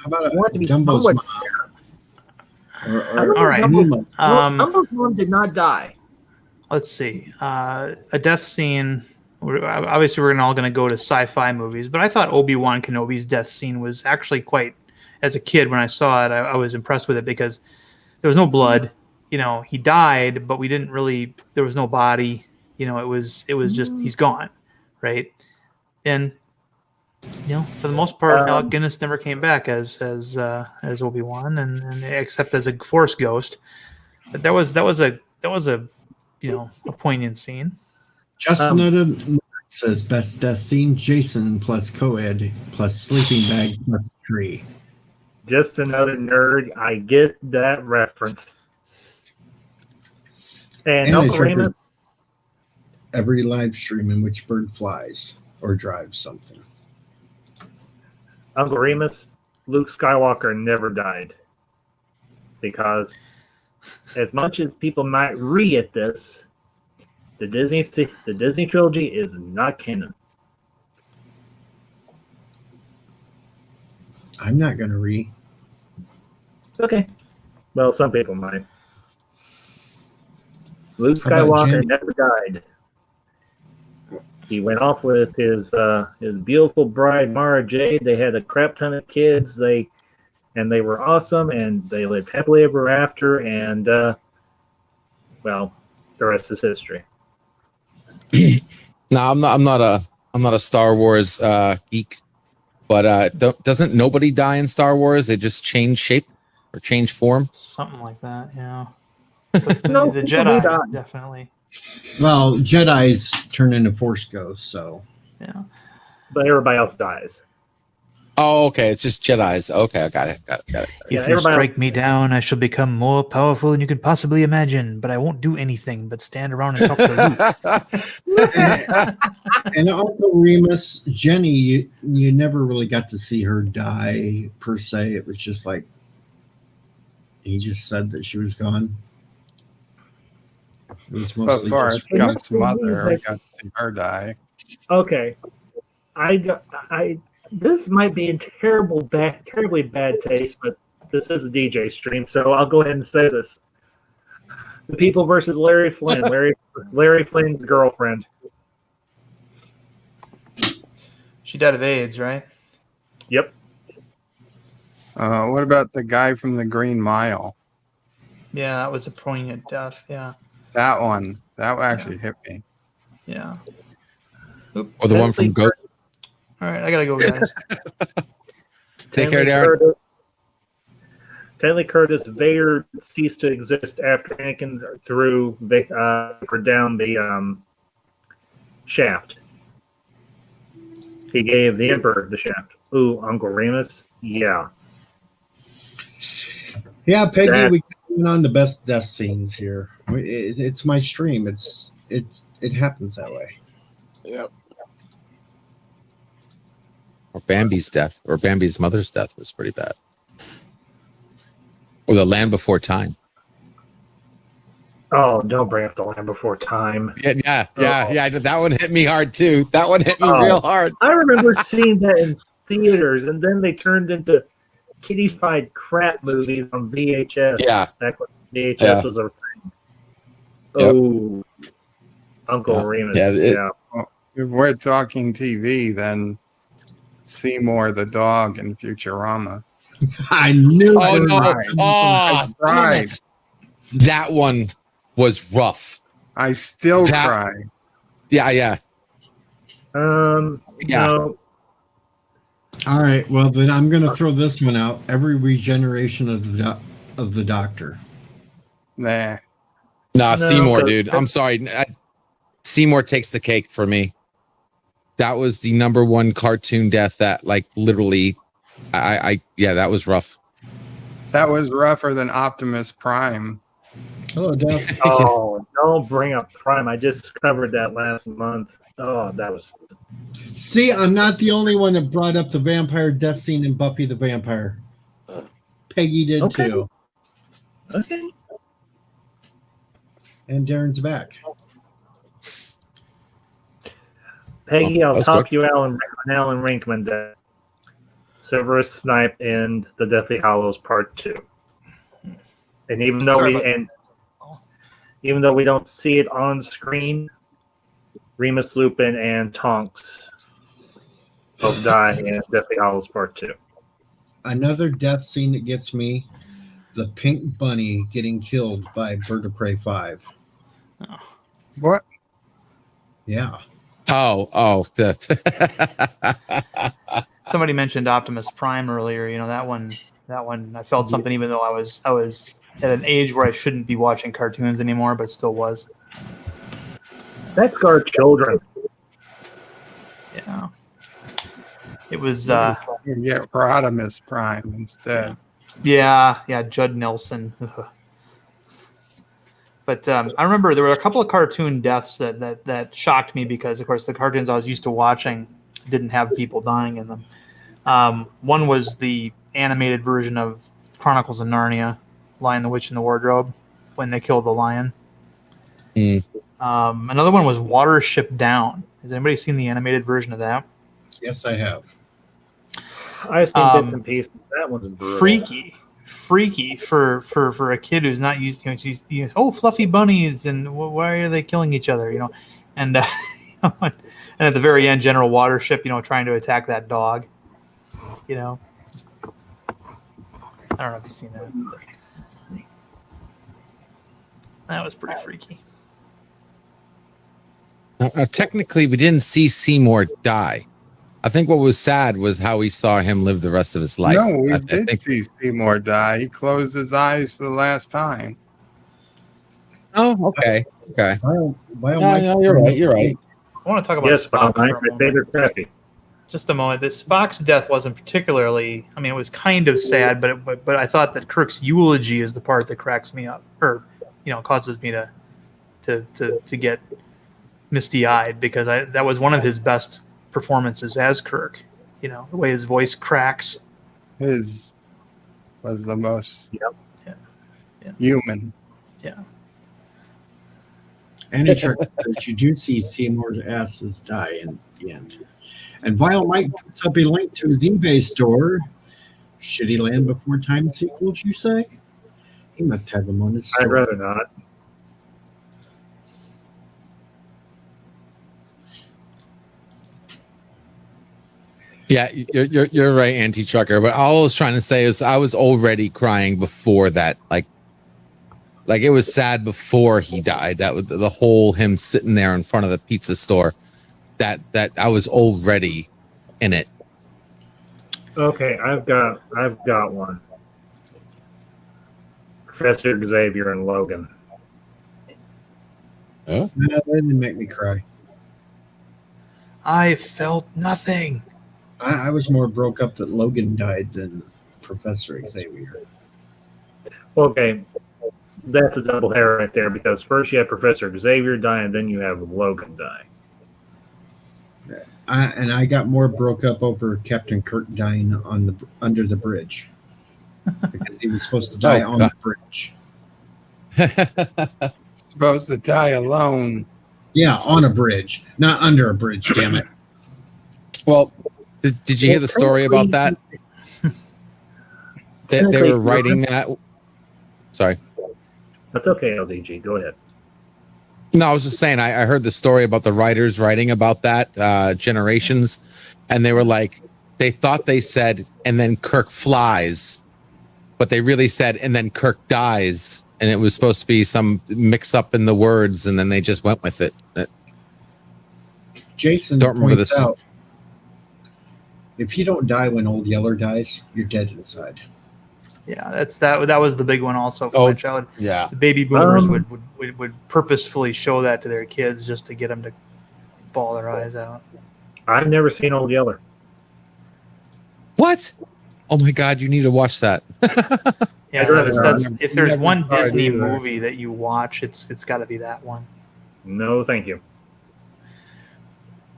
about Want to be Dumbo's somewhat mom? Or All right. Nemo? Dumbo's mom did not die. Let's see. A death scene. Obviously, we're all going to go to sci-fi movies, but I thought Obi-Wan Kenobi's death scene was actually quite. As a kid, when I saw it, I was impressed with it because there was no blood. You know, he died, but we didn't really. There was no body. You know, it was just he's gone, right? And you know, for the most part, Alec Guinness never came back as Obi-Wan, and except as a Force ghost. But that was a you know, a poignant scene. Justin Eden says best death scene: Jason plus co-ed plus sleeping bag plus tree. Just another nerd. I get that reference. And I Uncle tried Remus, every live stream in which bird flies or drives something. Uncle Remus, Luke Skywalker never died. Because as much as people might read at this, the Disney trilogy is not canon. I'm not going to read. Okay. Well, some people might. Luke How about Skywalker Jen? never died. He went off with his beautiful bride Mara Jade. They had a crap ton of kids. They were awesome, and they lived happily ever after. And well, the rest is history. No, I'm not a Star Wars geek, but doesn't nobody die in Star Wars? They just change shape or change form. Something like that, yeah. No, The people do Jedi, die. definitely. Well, Jedis turn into Force ghosts, so Yeah. But everybody else dies. Oh, okay. It's just Jedi's. Okay, I got it. Yeah, If you everybody strike else- me down, I shall become more powerful than you can possibly imagine, but I won't do anything but stand around and talk to Luke. and Uncle Remus, Jenny, you never really got to see her die per se. It was just like he just said that she was gone. It was But mostly Forrest just Gump's mother, we got to see her die. Okay. This might be in terribly bad taste, but this is a DJ stream, so I'll go ahead and say this. The People versus Larry Flynn. Larry Flynn's girlfriend. She died of AIDS, right? Yep. What about the guy from the Green Mile? Yeah, that was a poignant death. Yeah. That one. That actually hit me. Yeah. Or the one from Goat. All right, I gotta go, guys. Take care, Darren. Stanley Curtis, Vader ceased to exist after Anakin threw down the shaft. He gave the Emperor the shaft. Ooh, Uncle Remus. Yeah. Yeah, Peggy, That- we went on the best death scenes here. It's my stream. It happens that way. Yep. Or Bambi's death, or Bambi's mother's death was pretty bad. Or the Land Before Time. Oh, don't bring up the Land Before Time. Yeah. That one hit me hard too. That one hit me real hard. I remember seeing that in theaters, and then they turned into kiddified crap movies on VHS. Yeah. Back when VHS Yeah. was a thing. Yep. Oh, Uncle Yeah. Remus. Yeah, it- Yeah. If we're talking TV, then Seymour the dog in Futurama. I knew. Oh it. no! Right. Oh, damn Right. it. That one was rough. I still That- cry. Yeah. Yeah. No. All right. Well, then I'm going to throw this one out. Every regeneration of the Doctor. Nah. Nah, No, Seymour, 'cause- dude. I'm sorry. Seymour takes the cake for me. That was the number one cartoon death that, like, literally, yeah, that was rough. That was rougher than Optimus Prime. Hello, Duff. Oh, don't bring up Prime. I just covered that last month. Oh, that was. See, I'm not the only one that brought up the vampire death scene in Buffy the Vampire. Peggy did Okay. too. Okay. And Darren's back. Peggy, I'll that's top good. you Alan Rinkman death. Severus Snape and the Deathly Hallows Part 2. And even though we don't see it on screen, Remus Lupin and Tonks both die in Deathly Hallows Part 2. Another death scene that gets me: the pink bunny getting killed by Bird of Prey 5. What? Yeah. Oh, that. Somebody mentioned Optimus Prime earlier. You know, that one. I felt something, even though I was at an age where I shouldn't be watching cartoons anymore, but still was. That's our children. Yeah. It was. You get Rodimus Prime instead. Yeah, Judd Nelson. But I remember there were a couple of cartoon deaths that shocked me because, of course, the cartoons I was used to watching didn't have people dying in them. One was the animated version of Chronicles of Narnia, Lion, the Witch, and the Wardrobe, when they killed the lion. Another one was Watership Down. Has anybody seen the animated version of that? Yes, I have. I've seen bits and pieces. That one's brutal. Freaky for a kid who's not used to oh, fluffy bunnies, and why are they killing each other, and and at the very end, General Watership trying to attack that dog. I don't know if you've seen that. That was pretty freaky. Technically, we didn't see Seymour die. I think what was sad was how we saw him live the rest of his life. No, we I did think. see Seymour die. He closed his eyes for the last time. Oh, okay. Bio No, you're right. I want to talk about Yes, Spock Bob, for a my moment. favorite crappy. Just a moment. This Spock's death wasn't particularly. I mean, it was kind of sad, but I thought that Kirk's eulogy is the part that cracks me up, or causes me to get misty-eyed, because that was one of his best performances as Kirk. The way his voice cracks. His was the most Yeah. human. Yeah. Annie Chuck says you do see Seymour's asses die in the end. And Vile Mike puts up a link to his eBay store. Should he land before time sequels, you say? He must have them on his store. I'd rather not. Yeah, you're right, anti-trucker. But all I was trying to say is I was already crying before that. Like it was sad before he died. That was the whole him sitting there in front of the pizza store. That I was already in it. Okay, I've got one. Professor Xavier and Logan. No, that didn't make me cry. I felt nothing. I was more broke up that Logan died than Professor Xavier. Okay, that's a double error right there, because first you have Professor Xavier die, and then you have Logan die. I got more broke up over Captain Kirk dying under the bridge because he was supposed to die on the bridge. Supposed to die alone. Yeah, on a bridge, not under a bridge. Damn it! Well, did you hear the story about that? They were writing that. Sorry. That's okay, LDG. Go ahead. No, I was just saying, I heard the story about the writers writing about that, Generations, and they were like, they thought they said, and then Kirk flies, but they really said, and then Kirk dies, and it was supposed to be some mix up in the words, and then they just went with it. Jason Don't remember points this. out, if you don't die when Old Yeller dies, you're dead inside. Yeah, that was the big one also for my childhood. Yeah. The baby boomers would purposefully show that to their kids just to get them to bawl their eyes out. I've never seen Old Yeller. What? Oh my God, you need to watch that. Yeah, I'd rather that's not. if there's Never one tried Disney either. movie that you watch, it's got to be that one. No, thank you.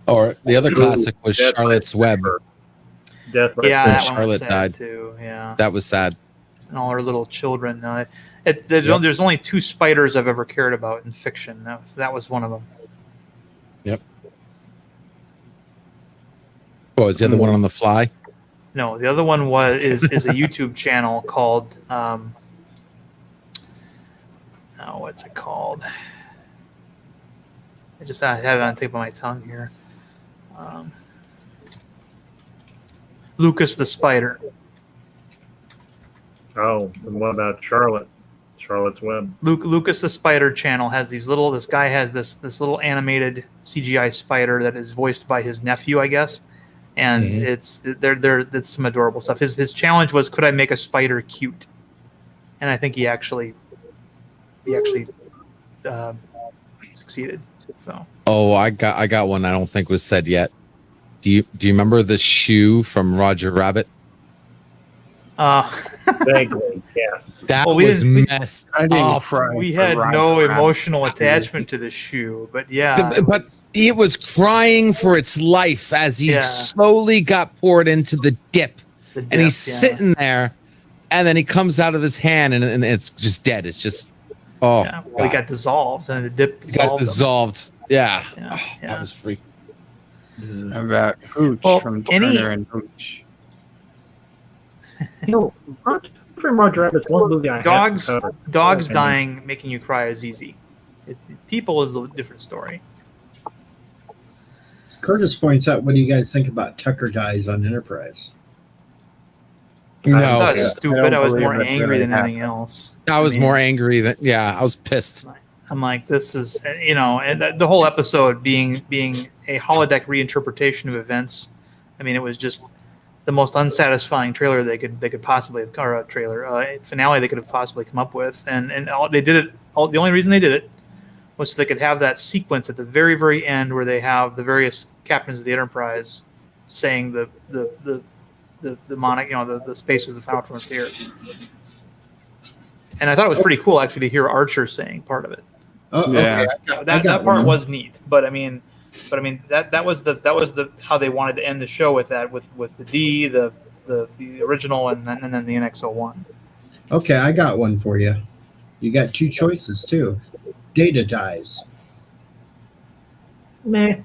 Or the other classic was Death by Charlotte's Web. Death by Yeah, When that one was Charlotte sad died. too. Yeah, That was sad. and all her little children. There's only 2 spiders I've ever cared about in fiction. That was one of them. Oh, is the other one on the fly? No, the other one is a YouTube channel called what's it called? I had it on the tip of my tongue here. Lucas the Spider. Oh, and what about Charlotte? Charlotte's Web. Lucas the Spider channel has this guy has this little animated CGI spider that is voiced by his nephew, I guess. And it's some adorable stuff. His challenge was, could I make a spider cute? And I think he actually succeeded. So Oh, I got one I don't think was said yet. Do you remember the shoe from Roger Rabbit? Vaguely, yes. That Well, we was didn't- we- messed I didn't up. cry we for had Roger no Rabbit. emotional attachment to the shoe, but yeah, But it was crying for its life as he slowly got poured into the dip. And he's sitting there, and then he comes out of his hand, and it's just dead. It's just, oh, Yeah, well, he got dissolved, and the dip He got dissolved. him. dissolved. Yeah. Yeah, Oh, yeah. That was freak. How about Hooch Well, from any- Turner and Hooch? You know, from Roger Rabbit's one movie I Dogs have covered. dogs Okay. dying, making you cry is easy. People is a different story. Curtis points out, what do you guys think about Tucker dies on Enterprise? I No, thought it was I stupid. don't I was believe more it angry really than anything happened. else. I was I mean, more angry than, I was pissed. I'm like, this is, and the whole episode being a holodeck reinterpretation of events. I mean, it was just the most unsatisfying trailer they could possibly have, or a trailer finale they could have possibly come up with, and all, they did it. The only reason they did it was so they could have that sequence at the very, very end where they have the various captains of the Enterprise saying the monic, the space is the final frontier. And I thought it was pretty cool actually to hear Archer saying part of it. Oh, Yeah. okay. That part was neat, but I mean that was the how they wanted to end the show with that with the D, the original, and then the NX-01. Okay, I got one for you. You got 2 choices too. Data dies. Meh.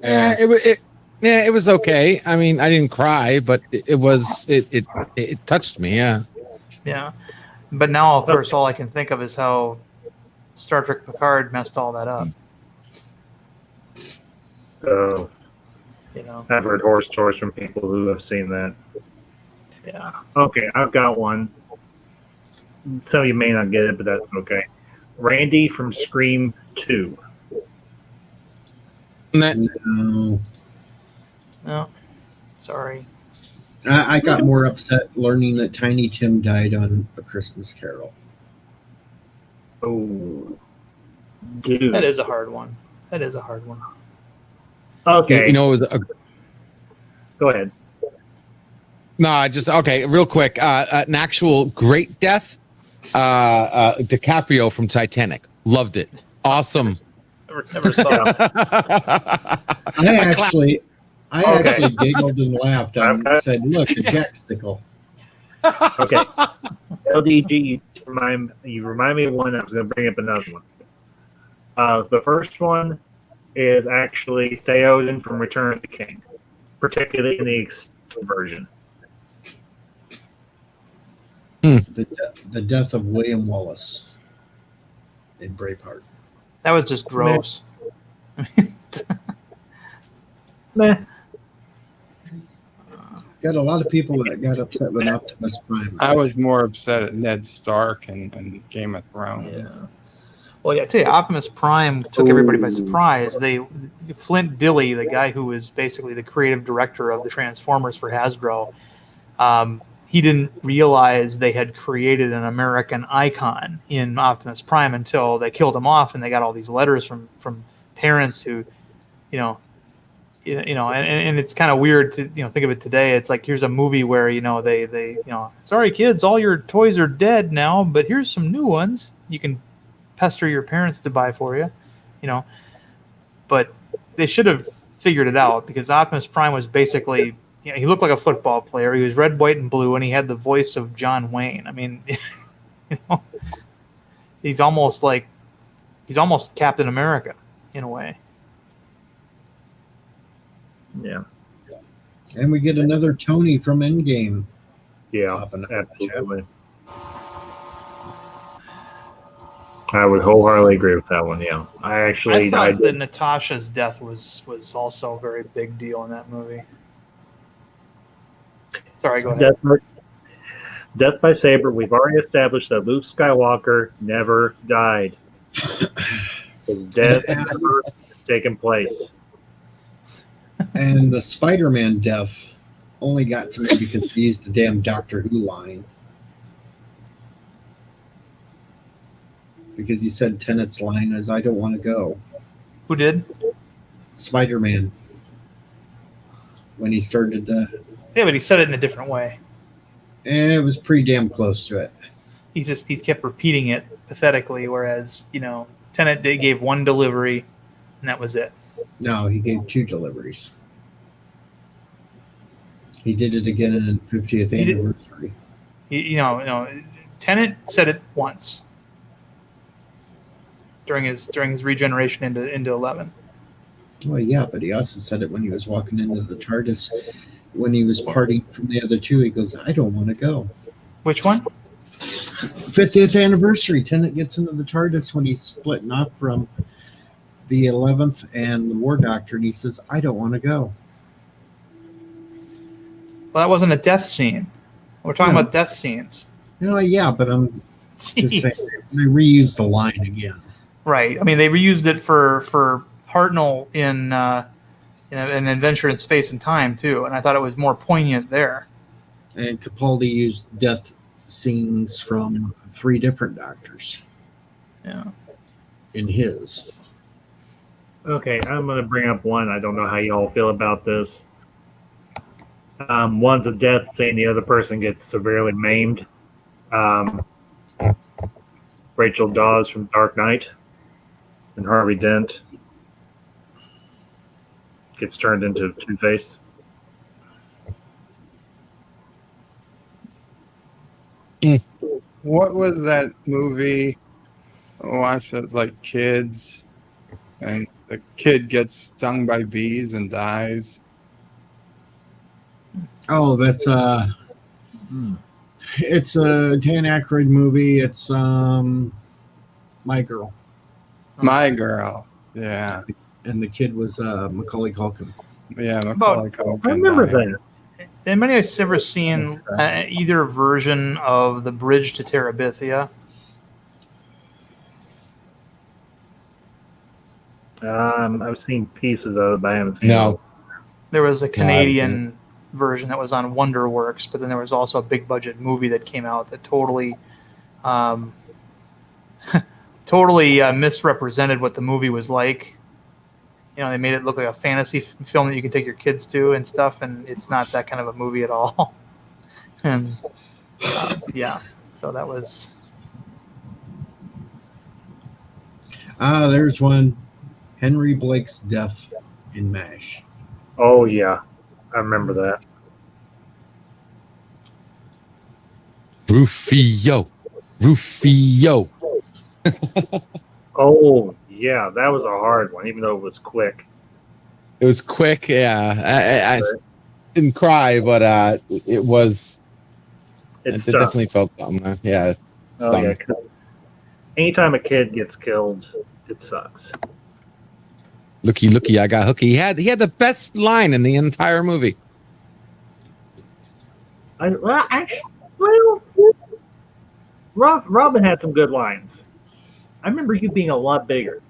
It was okay. I mean, I didn't cry, but it touched me. Yeah. Yeah, but now of course all I can think of is how Star Trek Picard messed all that up. Oh, You know, I've heard horror stories from people who have seen that. yeah. Okay, I've got one. Some of you may not get it, but that's okay. Randy from Scream 2. No. No, sorry. I got more upset learning that Tiny Tim died on A Christmas Carol. Oh, dude. That is a hard one. Okay, You know, it was go ahead. real quick. An actual great death. DiCaprio from Titanic. Loved it. Awesome. Never saw it. I actually giggled and laughed and said, "Look, a jackstickle." Okay. LDG, you remind me of one. I was going to bring up another one. The first one is actually Theoden from Return of the King, particularly in the extended version. The death of William Wallace in Braveheart. That was just gross. Meh. got a lot of people that got upset with Optimus Prime. I was more upset at Ned Stark and Game of Thrones. Yeah. Well, yeah, I tell you, Optimus Prime took everybody by surprise. Flint Dille, the guy who was basically the creative director of the Transformers for Hasbro, he didn't realize they had created an American icon in Optimus Prime until they killed him off, and they got all these letters from parents who, and it's kind of weird to think of it today. It's like, here's a movie where they sorry kids, all your toys are dead now, but here's some new ones you can pester your parents to buy for you, but they should have figured it out, because Optimus Prime was basically, he looked like a football player. He was red, white, and blue, and he had the voice of John Wayne. I mean, he's almost Captain America in a way. Yeah. And we get another Tony from Endgame. Yeah, popping up. absolutely. I would wholeheartedly agree with that one. Yeah, I thought that Natasha's death was also a very big deal in that movie. Sorry, go ahead. Death by Saber. We've already established that Luke Skywalker never died. His death never has taken place. And the Spider-Man death only got to me because he used the damn Doctor Who line. Because he said Tennant's line is, "I don't want to go." Who did? Spider-Man. When he started the... Yeah, but he said it in a different way. And it was pretty damn close to it. He kept repeating it pathetically, whereas, Tennant gave one delivery, and that was it. No, he gave 2 deliveries. He did it again in the 50th anniversary. Tennant said it once during his regeneration into 11. Well, yeah, but he also said it when he was walking into the TARDIS. When he was parting from the other 2, he goes, "I don't want to go." Which one? 50th anniversary. Tennant gets into the TARDIS when he's splitting off from the 11th and the War Doctor, and he says, "I don't want to go." Well, that wasn't a death scene. We're talking about death scenes. Yeah, but I'm just saying they reused the line again. Right. I mean, they reused it for Hartnell in an Adventure in Space and Time too, and I thought it was more poignant there. And Capaldi used death scenes from 3 different Doctors. Yeah. In his. Okay, I'm going to bring up one. I don't know how you all feel about this. One's a death scene, the other person gets severely maimed. Rachel Dawes from Dark Knight and Harvey Dent gets turned into Two-Face. What was that movie I watched as like kids, and the kid gets stung by bees and dies? Oh, that's it's a Dan Aykroyd movie. It's My Girl. My Girl. Yeah. And the kid was Macaulay Culkin. Yeah, Macaulay Culkin. I remember that. Anybody else ever seen either version of The Bridge to Terabithia? I've seen pieces of it, but I haven't seen No. it. There was a Canadian version that was on Wonderworks, but then there was also a big budget movie that came out that totally misrepresented what the movie was like. They made it look like a fantasy film that you can take your kids to and stuff, and it's not that kind of a movie at all. And so that was. There's one. Henry Blake's death in MASH. Oh, yeah. I remember that. Rufio. Oh, yeah. That was a hard one, even though it was quick. It was quick, yeah. I didn't cry, but it was. It definitely felt something. Yeah. Oh, yeah. Anytime a kid gets killed, it sucks. Looky, I got hooky. He had the best line in the entire movie. Robin had some good lines. I remember you being a lot bigger.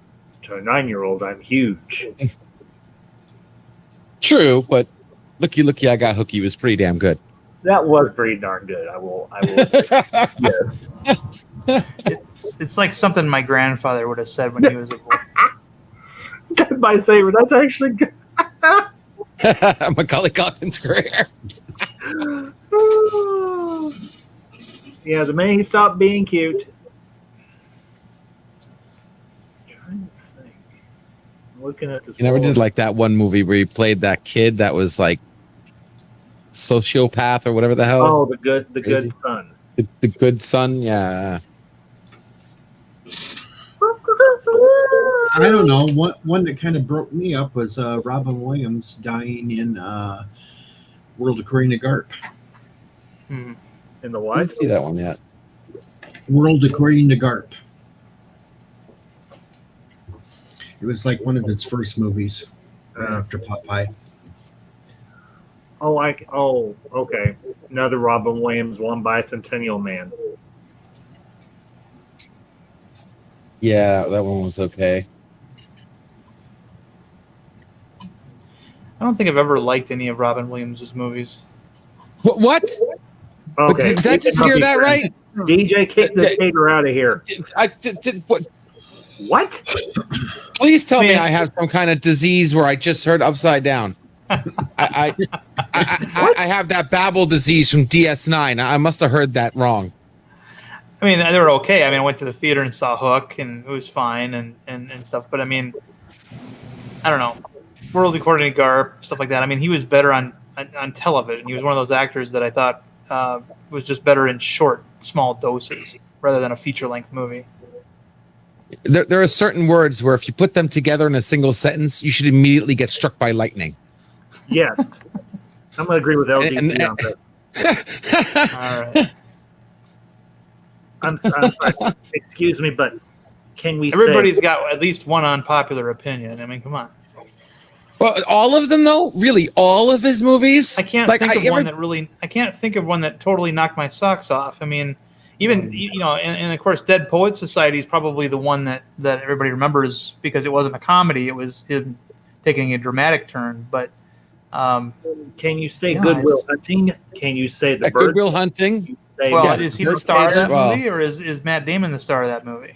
To a 9-year-old, I'm huge. True, but looky, I got hooky was pretty damn good. That was pretty darn good. I will. Yes. It's like something my grandfather would have said when he was a boy. Goodbye, Saber. That's actually good. Macaulay Culkin's career. Yeah, the minute he stopped being cute. Trying to think. I'm looking at this. You never did like that one movie where he played that kid that was like sociopath or whatever the hell. Oh, the good son. The good son, yeah. I don't know. One that kind of broke me up was Robin Williams dying in World According to Garp. In the I what? didn't see that one yet. World According to Garp. It was like one of his first movies right after Popeye. Oh, okay. Another Robin Williams, one bicentennial man. Yeah, that one was okay. I don't think I've ever liked any of Robin Williams' movies. What? Okay. Did I just hear that right? DJ, kick this hater out of here. What? Please tell me I have some kind of disease where I just heard upside down. I have that babble disease from DS9. I must have heard that wrong. I mean, they were okay. I mean, I went to the theater and saw Hook, and it was fine and stuff. But I mean, I don't know. World According to Garp, stuff like that. I mean, he was better on television. He was one of those actors that I thought was just better in short, small doses rather than a feature-length movie. There are certain words where if you put them together in a single sentence, you should immediately get struck by lightning. Yes. I'm going to agree with LDC on that. All right. I'm sorry. Excuse me, but can we Everybody's say... got at least one unpopular opinion. I mean, come on. Well, all of them, though? Really? All of his movies? I can't think of one that really... I can't think of one that totally knocked my socks off. I mean, even, and of course, Dead Poets Society is probably the one that everybody remembers because it wasn't a comedy. It was him taking a dramatic turn, but... can you say Goodwill Hunting? Can you say The Bird? Goodwill Hunting? Well, yes, is he the star of that movie, or is Matt Damon the star of that movie?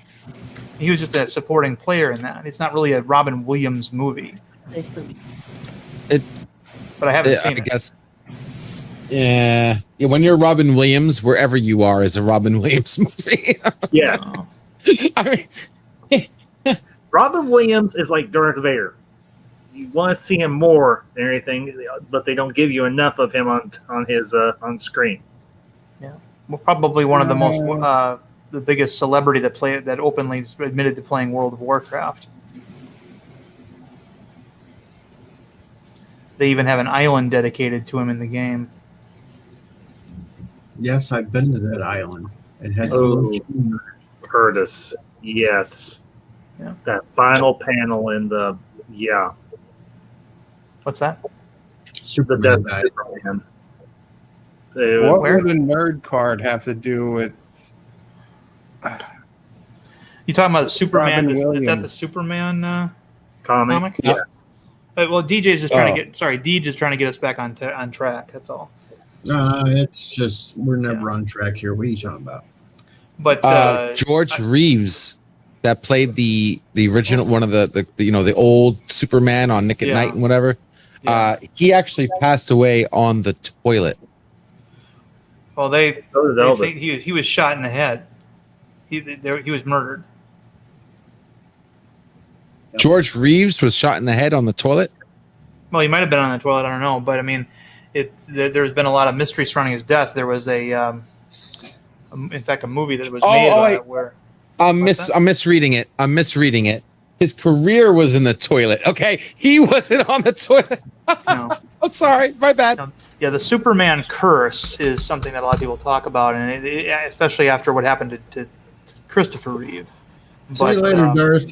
He was just a supporting player in that. It's not really a Robin Williams movie. But I haven't seen it. I guess. Yeah. When you're Robin Williams, wherever you are is a Robin Williams movie. Yeah. I mean, Robin Williams is like Darth Vader. You want to see him more than anything, but they don't give you enough of him on his on screen. Yeah. Well, probably one of the most the biggest celebrity that openly admitted to playing World of Warcraft. They even have an island dedicated to him in the game. Yes, I've been to that island. It has Curtis. Yes. Yeah. That final panel in the What's that? Superman. The death of Superman. What would a nerd card have to do with? You talking about Superman? The Death of Superman comic? Yes. Well, DJ's just trying to get. Sorry, DJ just trying to get us back on track. That's all. It's just we're never on track here. What are you talking about? But George Reeves, that played the original one of the old Superman on Nick at Night and whatever. Yeah. He actually passed away on the toilet. Well, they think he was shot in the head. He was murdered. George Reeves was shot in the head on the toilet? Well, he might have been on the toilet. I don't know. But, I mean, there's been a lot of mystery surrounding his death. There was in fact, a movie that was made where... I'm misreading it. His career was in the toilet. Okay, he wasn't on the toilet. No. I'm sorry. My bad. Yeah, the Superman curse is something that a lot of people talk about, and especially after what happened to Christopher Reeve. See you later, Darth.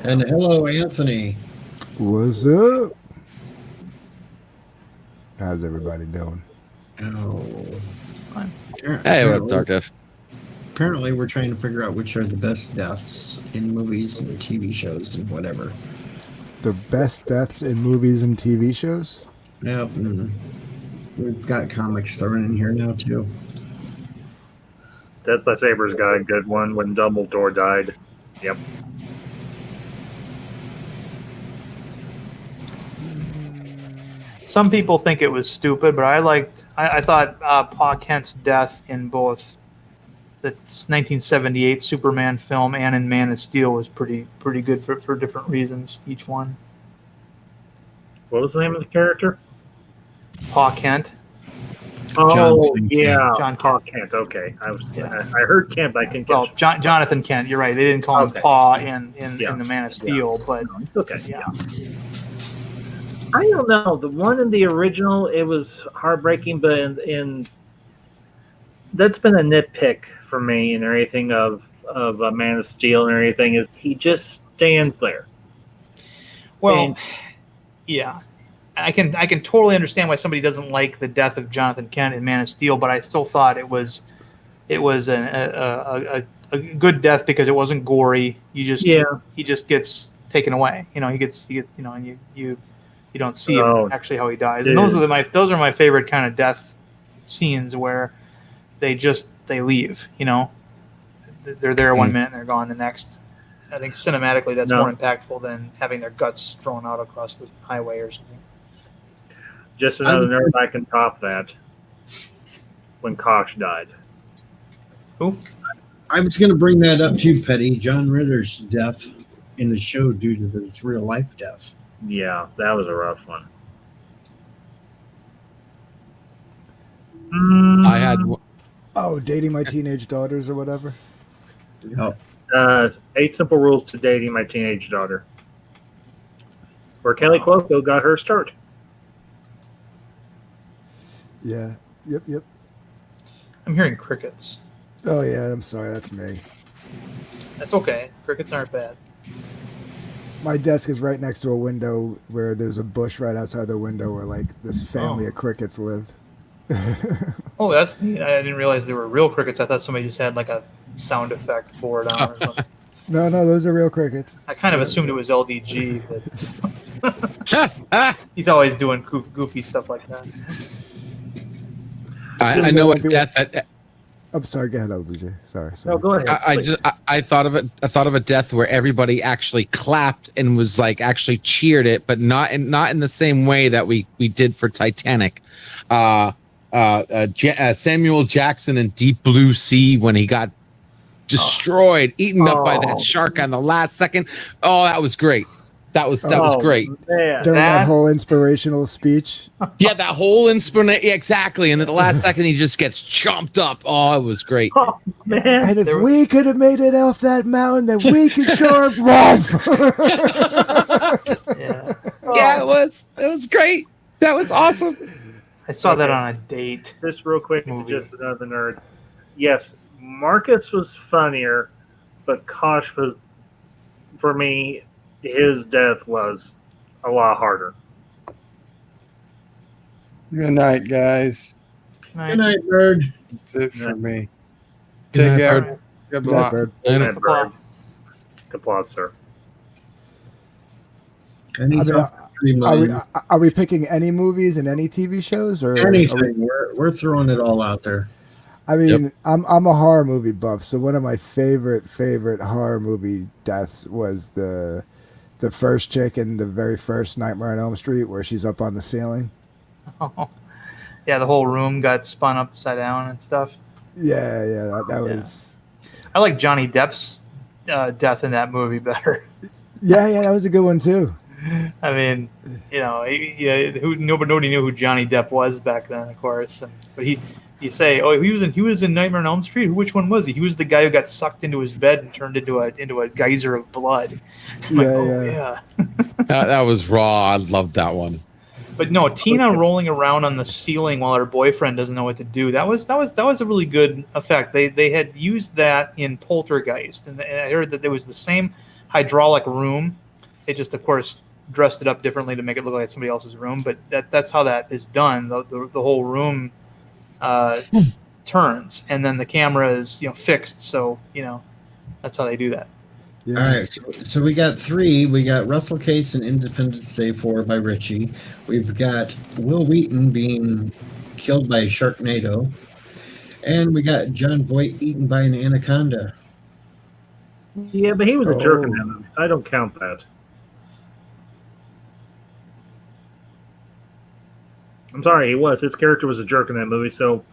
And hello, Anthony. What's up? How's everybody doing? Oh. Hey, what up, Darkif? Apparently, we're trying to figure out which are the best deaths in movies and TV shows and whatever. The best deaths in movies and TV shows? Yep. We've got comics thrown in here now, too. Death by Saber's got a good one when Dumbledore died. Yep. Some people think it was stupid, but I thought Pa Kent's death in both the 1978 Superman film and in Man of Steel was pretty good for different reasons, each one. What was the name of the character? Pa Kent. Oh, Jonathan yeah. John Paul Kent. Okay. I heard Kent, but I couldn't Well, catch Jonathan Kent. You're right. They didn't call him Okay. Pa in Yeah. the Man of Steel, but it. Okay. yeah. I don't know. The one in the original, it was heartbreaking, but in that's been a nitpick for me and everything of Man of Steel and everything is he just stands there. Well, And- yeah, I can totally understand why somebody doesn't like the death of Jonathan Kent in Man of Steel, but I still thought it was a good death because it wasn't gory. He just gets taken away. He gets and you don't see actually how he dies. And those are my favorite kind of death scenes where they leave. They're there one minute and they're gone the next. I think cinematically that's more impactful than having their guts thrown out across the highway or something. Just another nerd I can top that. When Kosh died. Who? I was going to bring that up too, Petty. John Ritter's death in the show due to his real life death. Yeah, that was a rough one. I had Oh, dating my teenage daughters or whatever. Oh, 8 Simple Rules to Dating My Teenage Daughter. Where Kelly Cuoco got her start. Yeah. Yep. I'm hearing crickets. Oh yeah, I'm sorry, that's me. That's okay. Crickets aren't bad. My desk is right next to a window where there's a bush right outside the window where like this family of crickets live. Oh, that's neat. I didn't realize they were real crickets. I thought somebody just had like a sound effect board on or something. No, those are real crickets. I kind of assumed it was LDG, but he's always doing goofy stuff like that. I know a death that I'm sorry, go ahead, LDJ. Sorry. No, go ahead. I thought of it. I thought of a death where everybody actually clapped and was like actually cheered it, but not in the same way that we did for Titanic. Samuel Jackson in Deep Blue Sea when he got destroyed, eaten up by that shark on the last second. Oh, that was great. That was great. Man. During that whole inspirational speech. Yeah, that whole inspiration, exactly. And at the last second, he just gets chomped up. Oh, it was great. Oh, man. And if we could have made it off that mountain, then we could sure have Yeah, it was great. That was awesome. I saw that on a date. Just real quick, just another nerd. Yes, Marcus was funnier, but Kosh was, for me, his death was a lot harder. Good night, guys. good night, Bird. That's it for me. Good Take night, care. Bird. Good Good night, luck. Bird. I know. Good Bird. Applause, sir. And he's I mean, off stream line. Are we picking any movies and any TV shows, or Anything. We're throwing it all out there. I mean, I'm a horror movie buff, so one of my favorite horror movie deaths was the first chick in the very first Nightmare on Elm Street, where she's up on the ceiling. Oh. Yeah, the whole room got spun upside down and stuff. Yeah, that was. I like Johnny Depp's death in that movie better. Yeah, that was a good one too. I mean, nobody knew who Johnny Depp was back then, of course. But you say, oh, he was in Nightmare on Elm Street. Which one was he? He was the guy who got sucked into his bed and turned into a geyser of blood. Yeah. That was raw. I loved that one. But no, Tina rolling around on the ceiling while her boyfriend doesn't know what to do. That was a really good effect. They had used that in Poltergeist, and I heard that there was the same hydraulic room. They just, of course, dressed it up differently to make it look like somebody else's room. But that's how that is done. The whole room turns, and then the camera is fixed. So that's how they do that. Yeah. All right, so we got 3. We got Russell Case and Independence Day 4 by Richie. We've got Will Wheaton being killed by a Sharknado. And we got John Voight eaten by an anaconda. Yeah, but he was a jerk in that Oh. movie. I don't count that. I'm sorry, he was. His character was a jerk in that movie, so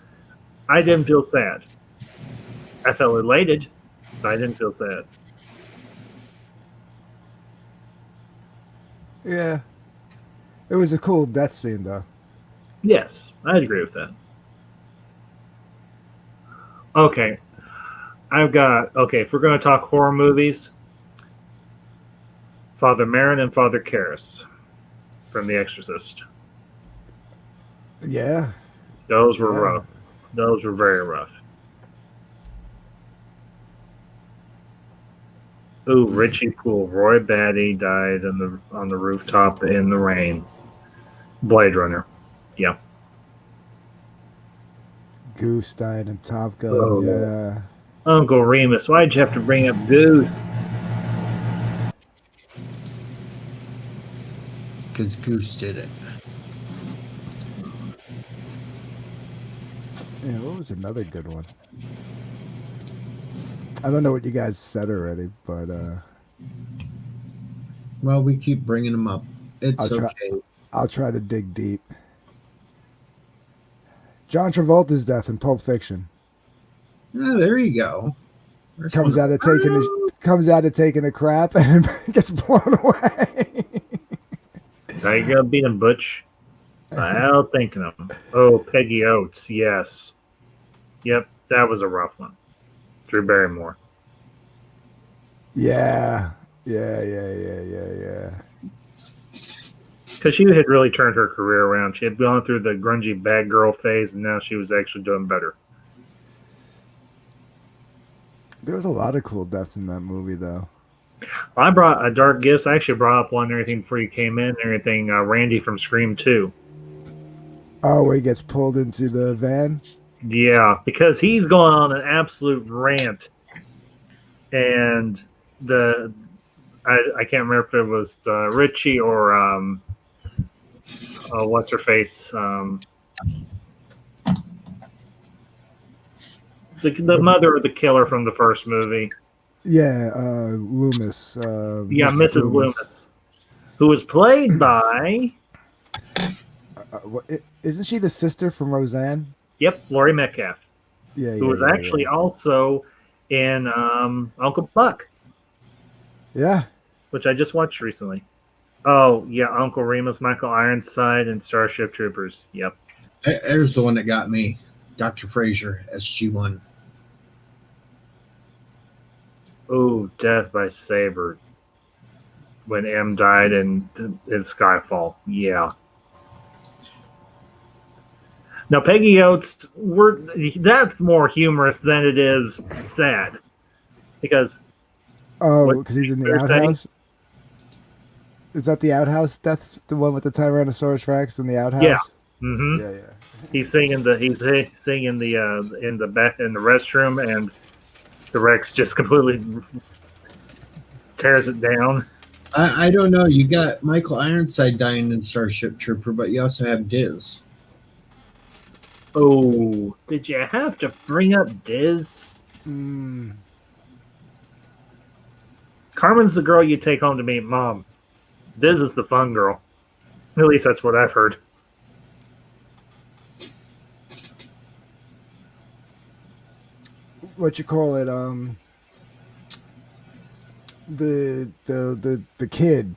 I didn't feel sad. I felt elated, but I didn't feel sad. Yeah. It was a cool death scene, though. Yes, I agree with that. Okay. If we're going to talk horror movies, Father Merrin and Father Karras from The Exorcist. Yeah. Those were Yeah. rough. Those were very rough. Ooh, Richie Poole. Roy Batty died on the rooftop in the rain. Blade Runner. Yeah. Goose died in Top Gun. Oh. Yeah. Uncle Remus. Why'd you have to bring up Goose? Because Goose did it. Yeah, what was another good one? I don't know what you guys said already, but Well, we keep bringing them up. It's I'll try- okay. I'll try to dig deep. John Travolta's death in Pulp Fiction Oh, there you go. There's comes one. out of taking a crap and gets blown away. Now you gotta beat him, Butch. I'll think of him. Oh, Peggy Oates. Yes. Yep, that was a rough one. Drew Barrymore. Yeah. Because she had really turned her career around. She had gone through the grungy bad girl phase, and now she was actually doing better. There was a lot of cool deaths in that movie, though. I brought a Dark Gifts. I actually brought up one and everything before you came in and everything. Randy from Scream 2. Oh, where he gets pulled into the van? Yeah, because he's going on an absolute rant. And I can't remember if it was Richie or what's her face? The mother of the killer from the first movie. Yeah, Loomis. Yeah, Mrs. Loomis. Who was played by... Isn't she the sister from Roseanne? Yep, Laurie Metcalf. Yeah, who was actually also in Uncle Buck. Yeah. Which I just watched recently. Oh, yeah, Uncle Remus, Michael Ironside, and Starship Troopers. Yep. There's the one that got me. Dr. Frazier, SG-1. Oh, Death by Saber. When M died in Skyfall. Yeah. Now, Peggy Oates, that's more humorous than it is sad. Because... Oh, because he's in the outhouse? Is that the outhouse? That's the one with the Tyrannosaurus Rex in the outhouse? Yeah. Mm-hmm. Yeah. He's singing in the back in the restroom, and the Rex just completely tears it down. I don't know. You got Michael Ironside dying in Starship Trooper, but you also have Diz. Oh, did you have to bring up Diz? Carmen's the girl you take home to meet Mom. Diz is the fun girl. At least that's what I've heard. What you call it? The kid,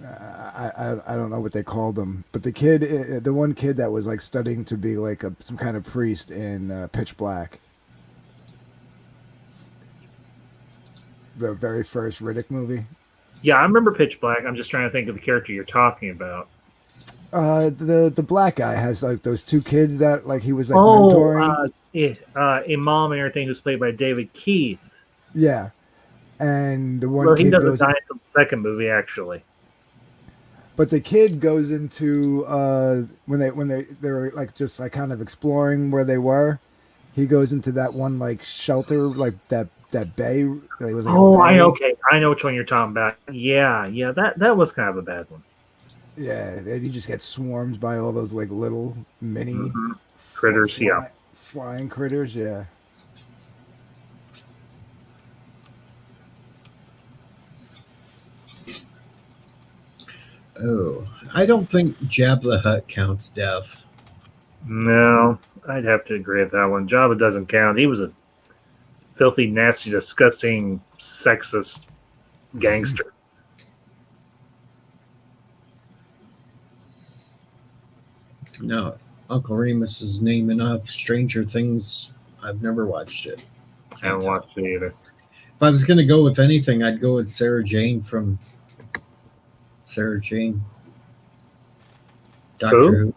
I don't know what they called him, but the kid, the one kid that was like studying to be like some kind of priest in Pitch Black. The very first Riddick movie. Yeah, I remember Pitch Black. I'm just trying to think of the character you're talking about. The black guy has like those two kids that like he was like mentoring. Imam and everything, who's played by David Keith. Yeah, and the one. Well, he kid doesn't goes, die until the second movie, actually. But the kid goes into when they're like just like kind of exploring where they were. He goes into that one like shelter, like that bay. It was like a bay. I know which one you're talking about. Yeah, that was kind of a bad one. Yeah, and he just gets swarmed by all those like little mini Critters, yeah. flying critters. Yeah. Oh, I don't think Jabba the Hutt counts death. No, I'd have to agree with that one. Jabba doesn't count. He was a filthy, nasty, disgusting, sexist gangster. No, Uncle Remus is naming off Stranger Things. I've never watched it. I haven't watched it either. If I was going to go with anything, I'd go with Sarah Jane from Sarah Jane. Doctor Who?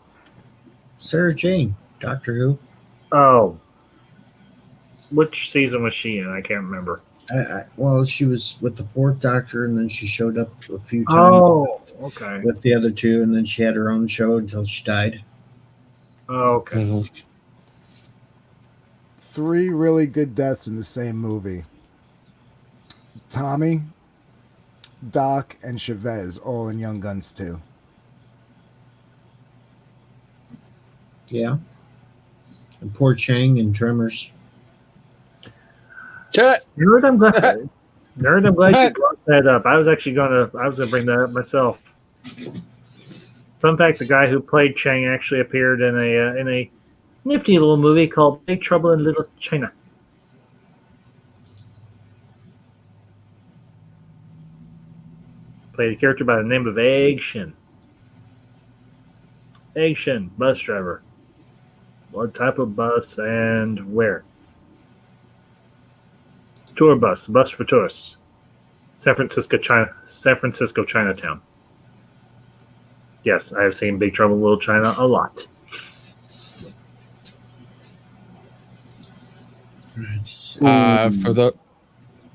Sarah Jane, Doctor Who. Oh. Which season was she in? I can't remember. Well, she was with the fourth Doctor, and then she showed up a few times. Oh, okay. With the other two, and then she had her own show until she died. Oh, okay. Mm-hmm. 3 really good deaths in the same movie. Tommy, Doc, and Chavez, all in Young Guns 2. Yeah. And poor Chang in Tremors. Chat. Nerd, I'm glad you brought that up. I was gonna bring that up myself. Fun fact: the guy who played Chang actually appeared in a nifty little movie called Big Trouble in Little China. Played a character by the name of Egg Shin. Egg Shin, bus driver. What type of bus and where? Tour bus for tourists. San Francisco, Chinatown. Yes, I have seen Big Trouble in Little China a lot.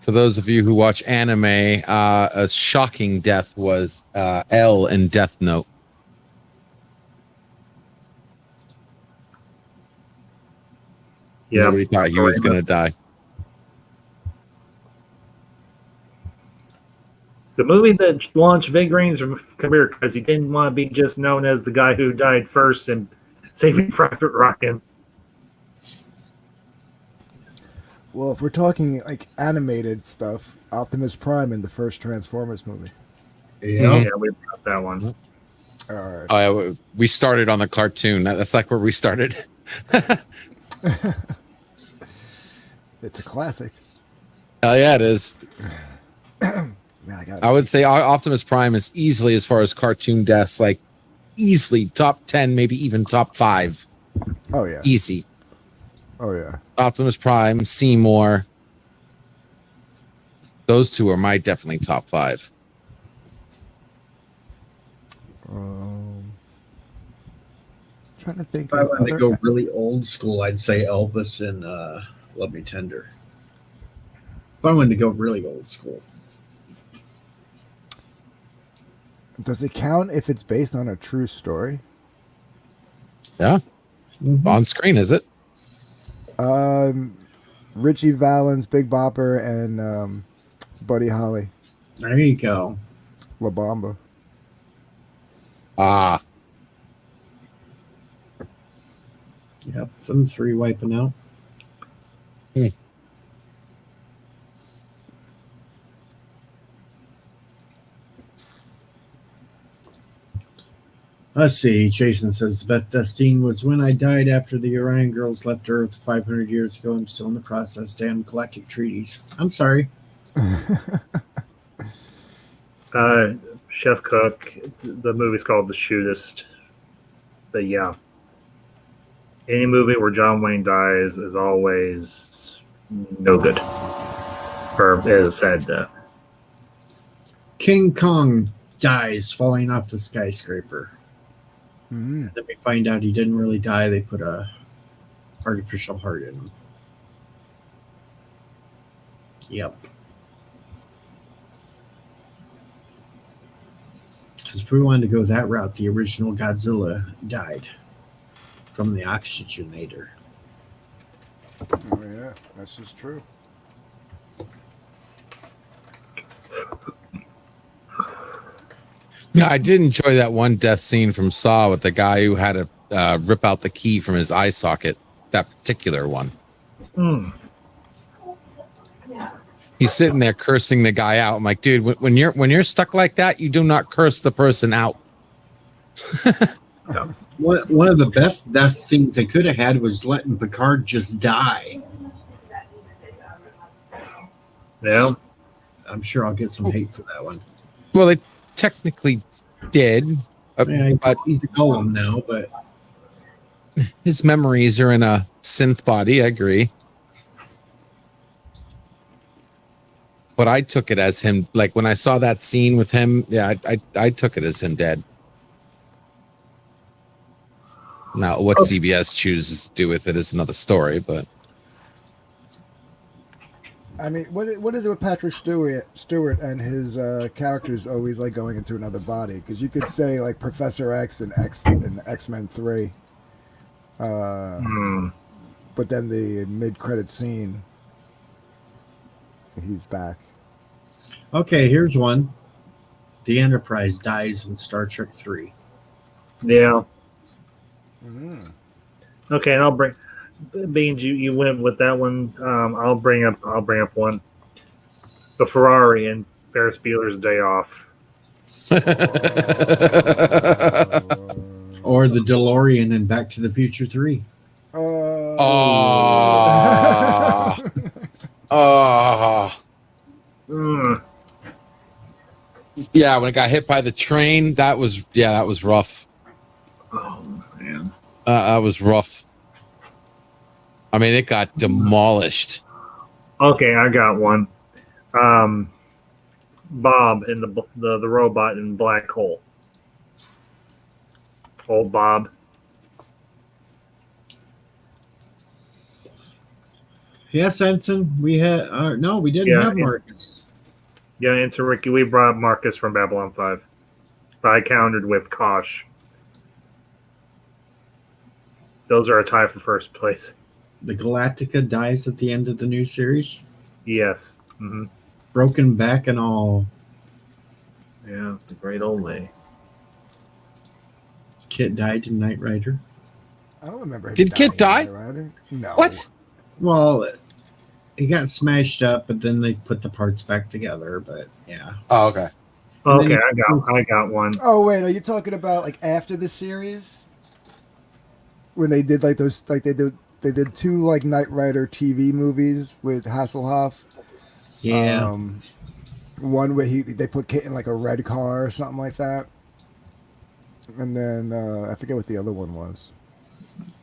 For those of you who watch anime, a shocking death was L in Death Note. Yeah, Nobody thought he was going to die. The movie that launched Ving Rhames' career because he didn't want to be just known as the guy who died first in Saving Private Ryan. Well, if we're talking like animated stuff, Optimus Prime in the first Transformers movie. Yeah. Yeah, we brought that one. All right. Oh, yeah, we started on the cartoon. That's like where we started. It's a classic. Oh yeah, it is. Man, I would say Optimus Prime is easily, as far as cartoon deaths, like easily top 10, maybe even top 5. Oh yeah. Easy. Oh yeah. Optimus Prime, Seymour. Those two are my definitely top 5. Trying to think. If I wanted to go really old school, I'd say Elvis and Love Me Tender. If I wanted to go really old school. Does it count if it's based on a true story? Yeah. Mm-hmm. On screen, is it? Richie Valens, Big Bopper, and Buddy Holly. There you go. La Bamba. Ah. Yep, them 3 wiping out. Let's see. Jason says the best death scene was when I died after the Orion girls left Earth 500 years ago. I'm still in the process. Damn galactic treaties. I'm sorry. Chef Cook. The movie's called The Shootist. But yeah. Any movie where John Wayne dies is always no good. Or is a sad death. King Kong dies falling off the skyscraper. Mm-hmm. Then we find out he didn't really die. They put a artificial heart in him. Yep. because if we wanted to go that route, the original Godzilla died from the oxygenator. Oh yeah, that's just true. No, I did enjoy that one death scene from Saw with the guy who had to rip out the key from his eye socket. That particular one. Hmm. He's sitting there cursing the guy out. I'm like, dude, when you're stuck like that, you do not curse the person out. One of the best death scenes they could have had was letting Picard just die. Yeah. I'm sure I'll get some hate for that one. Well, they technically did, Yeah, but he's a golem now, but his memories are in a synth body. I agree. But I took it as him, like when I saw that scene with him, yeah, I took it as him dead. Now, what CBS chooses to do with it is another story, but I mean, what is it with Patrick Stewart and his characters always like going into another body? Because you could say like Professor X and X-Men 3, but then the mid-credit scene, he's back. okay, here's one. The Enterprise dies in Star Trek 3. Yeah. Mm. Okay, and I'll bring. Beans, you went with that one. I'll bring up one. The Ferrari in Ferris Bueller's Day Off. Or the DeLorean in Back to the Future 3. Yeah, when it got hit by the train, that was rough. Oh man, that was rough. I mean, it got demolished. Okay, I got one. Bob in the robot in Black Hole. Old Bob. Yes, Ensign. We had no, we didn't have Marcus. Yeah, into Ricky, we brought Marcus from Babylon 5. But I countered with Kosh. Those are a tie for first place. The Galactica dies at the end of the new series. Yes. Mm-hmm. Broken back and all. Yeah, the great old lady. Kit died in Knight Rider. I don't remember. Did Kit die? No. What? Well, he got smashed up, but then they put the parts back together. But yeah. Oh, okay. Okay, I got one. Oh wait, are you talking about like after the series when they did like those like they did two like Knight Rider TV movies with Hasselhoff? Yeah. One where they put Kit in like a red car or something like that, and then I forget what the other one was.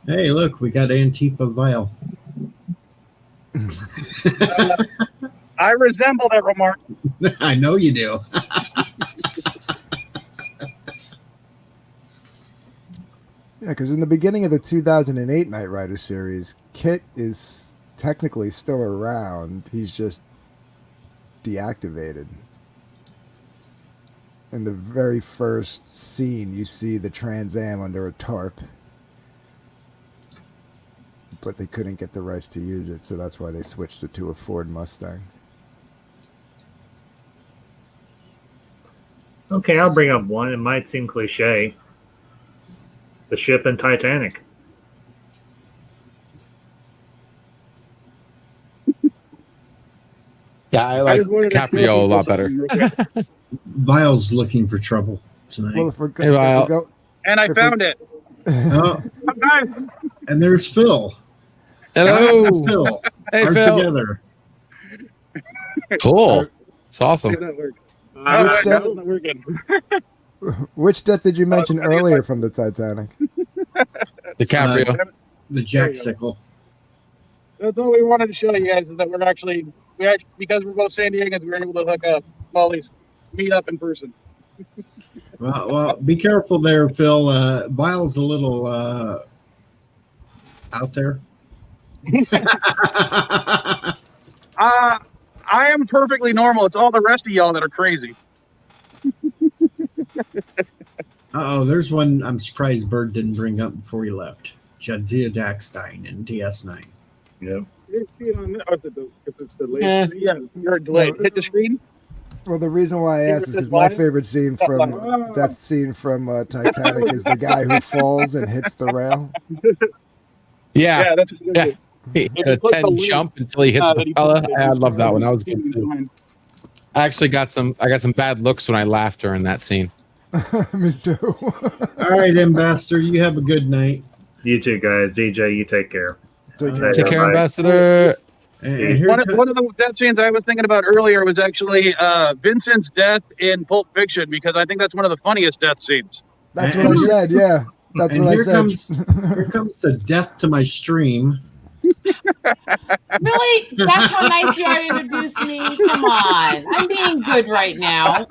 Hey, look, we got Antifa Vile. I resemble that remark. I know you do. Yeah, because in the beginning of the 2008 Knight Rider series, Kit is technically still around. He's just deactivated. In the very first scene, you see the Trans Am under a tarp. But they couldn't get the rights to use it, so that's why they switched it to a Ford Mustang. Okay, I'll bring up one. It might seem cliche. The ship in Titanic. Yeah, I like DiCaprio a lot better. Vile's looking for trouble tonight. Well, if we're go, and I found it. Oh, and there's Phil. Hello. Phil. Hey, Are Phil. together. Cool. It's awesome. Which death did you mention earlier from the Titanic? DiCaprio. The Jack Sickle. That's all we wanted to show you guys is that we actually because we're both San Diegans, we were able to hook up. Well, at least meet up in person. Well, be careful there, Phil. Vile's a little out there. I am perfectly normal. It's all the rest of y'all that are crazy. Oh, there's one I'm surprised Bird didn't bring up before he left. Jadzia Daxstein in DS9. Yep. You see it on the, it's delayed. Eh. Yeah, you're delayed. Hit the screen. Well, the reason why I asked is because my favorite scene from death scene from Titanic is the guy who falls and hits the rail. Yeah. That's Yeah. He If had a you click the 10 link, jump until he hits that the he fella. posted, I love that one. That was good you too. can I actually got some bad looks when I laughed during that scene. Me too. All right, Ambassador, you have a good night. You too, guys. DJ, you take care. Take care. Take care, Bye. Ambassador. And here One of the death scenes I was thinking about earlier was actually Vincent's death in Pulp Fiction, because I think that's one of the funniest death scenes. That's what I said. Yeah, that's and what I here said. here comes the death to my stream. Really? That's how nice you are to introduce me? Come on. I'm being good right now.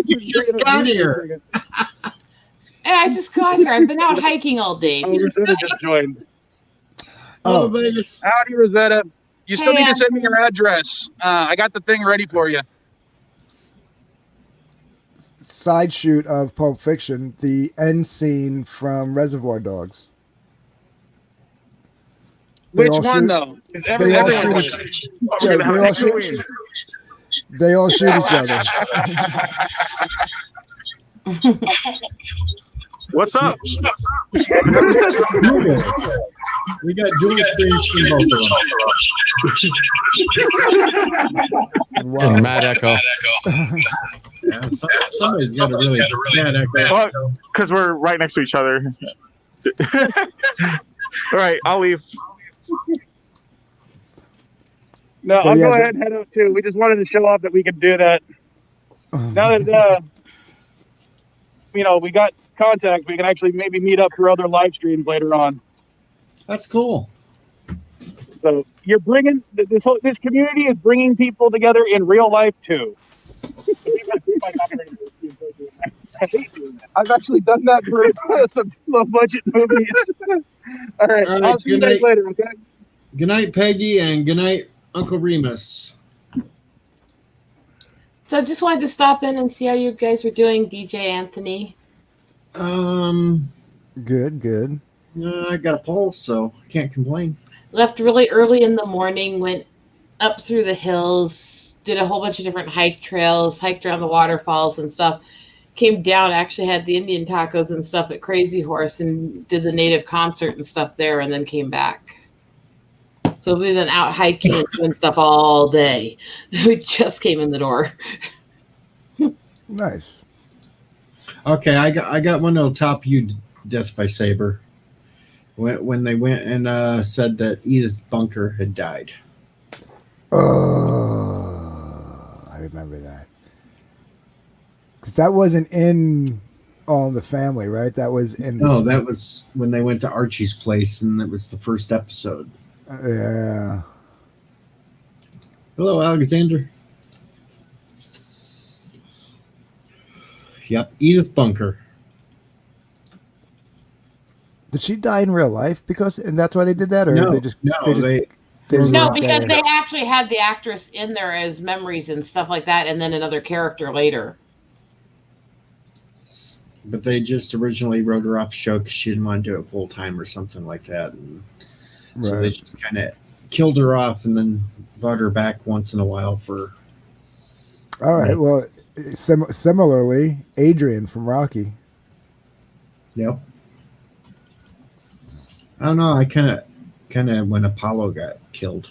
You just got here. And I just got here. I've been out hiking all day. Oh, Rosetta just joined. Oh, Vegas. Howdy, Rosetta. You still Hey, need to send me your address. I got the thing ready for you. Side shoot of Pulp Fiction, the end scene from Reservoir Dogs. They Which all one, shoot- though? Is They all everyone shoot. Yeah, they all shoot each other. What's up? We got dual screens from both of them. Wow. And Mad Echo. Yeah, somebody's got a really bad echo. Because we're right next to each other. All right, I'll leave. No, Well, I'll yeah, go ahead and head out too. We just wanted to show off that we could do that. Now that we got contact, we can actually maybe meet up for other live streams later on. That's cool. So you're bringing this community is bringing people together in real life too. I've actually done that for some low budget movies. All right, All right, I'll see you good guys night. later. Okay. Good night, Peggy, and good night, Uncle Remus. So I just wanted to stop in and see how you guys were doing, DJ Anthony. Good. I got a pulse, so I can't complain. Left really early in the morning, went up through the hills, did a whole bunch of different hike trails, hiked around the waterfalls and stuff. Came down, actually had the Indian tacos and stuff at Crazy Horse and did the native concert and stuff there, and then came back. So we've been out hiking and doing stuff all day. We just came in the door. Nice. Okay, I got one that'll top you, Death by Saber. When they went and said that Edith Bunker had died. Oh, I remember that. Because that wasn't in All in the Family, right? That was in. No, that was when they went to Archie's place, and that was the first episode. Yeah. Hello, Alexander. Yep, Edith Bunker. Did she die in real life? And that's why they did that, or No, they just no, they just No, left that because in? they actually had the actress in there as memories and stuff like that, and then another character later. But they just originally wrote her off the show because she didn't want to do it full time or something like that. And so they just kind of killed her off and then brought her back once in a while for. All right. Well, similarly, Adrian from Rocky. Yep. I don't know. I kind of when Apollo got killed.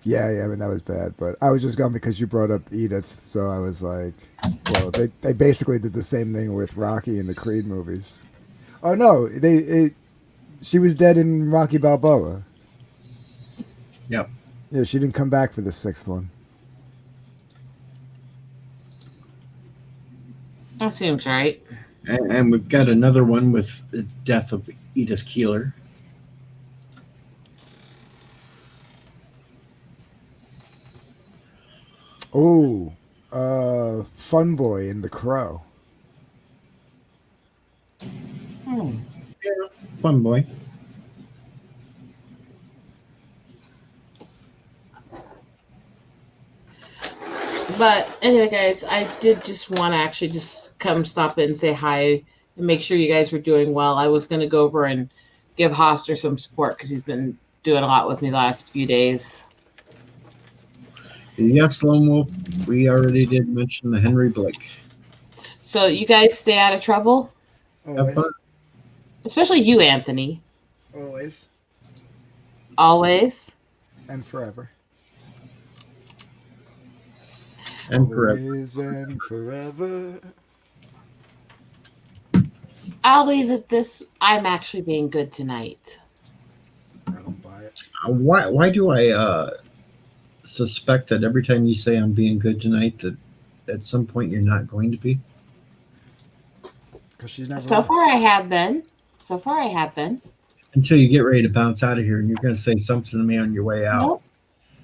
Yeah, I mean that was bad, but I was just going because you brought up Edith, so I was like, well, they basically did the same thing with Rocky in the Creed movies. Oh no, she was dead in Rocky Balboa. Yep. Yeah, she didn't come back for the sixth one. That seems right. And we've got another one with the death of Edith Keeler. Oh, Fun Boy in The Crow. Yeah, Fun Boy. But anyway, guys, I did just want to actually just come stop in and say hi and make sure you guys were doing well. I was going to go over and give Hoster some support because he's been doing a lot with me the last few days. Yes, Lone Wolf, we already did mention the Henry Blake. So you guys stay out of trouble, Always. especially you, Anthony. Always. Always. And forever. And forever. Always and forever. I'll leave it this. I'm actually being good tonight. I don't buy it. Why do I suspect that every time you say I'm being good tonight, that at some point you're not going to be? Because she's never. So far, I have been. So far, I have been. Until you get ready to bounce out of here and you're going to say something to me on your way out. Nope.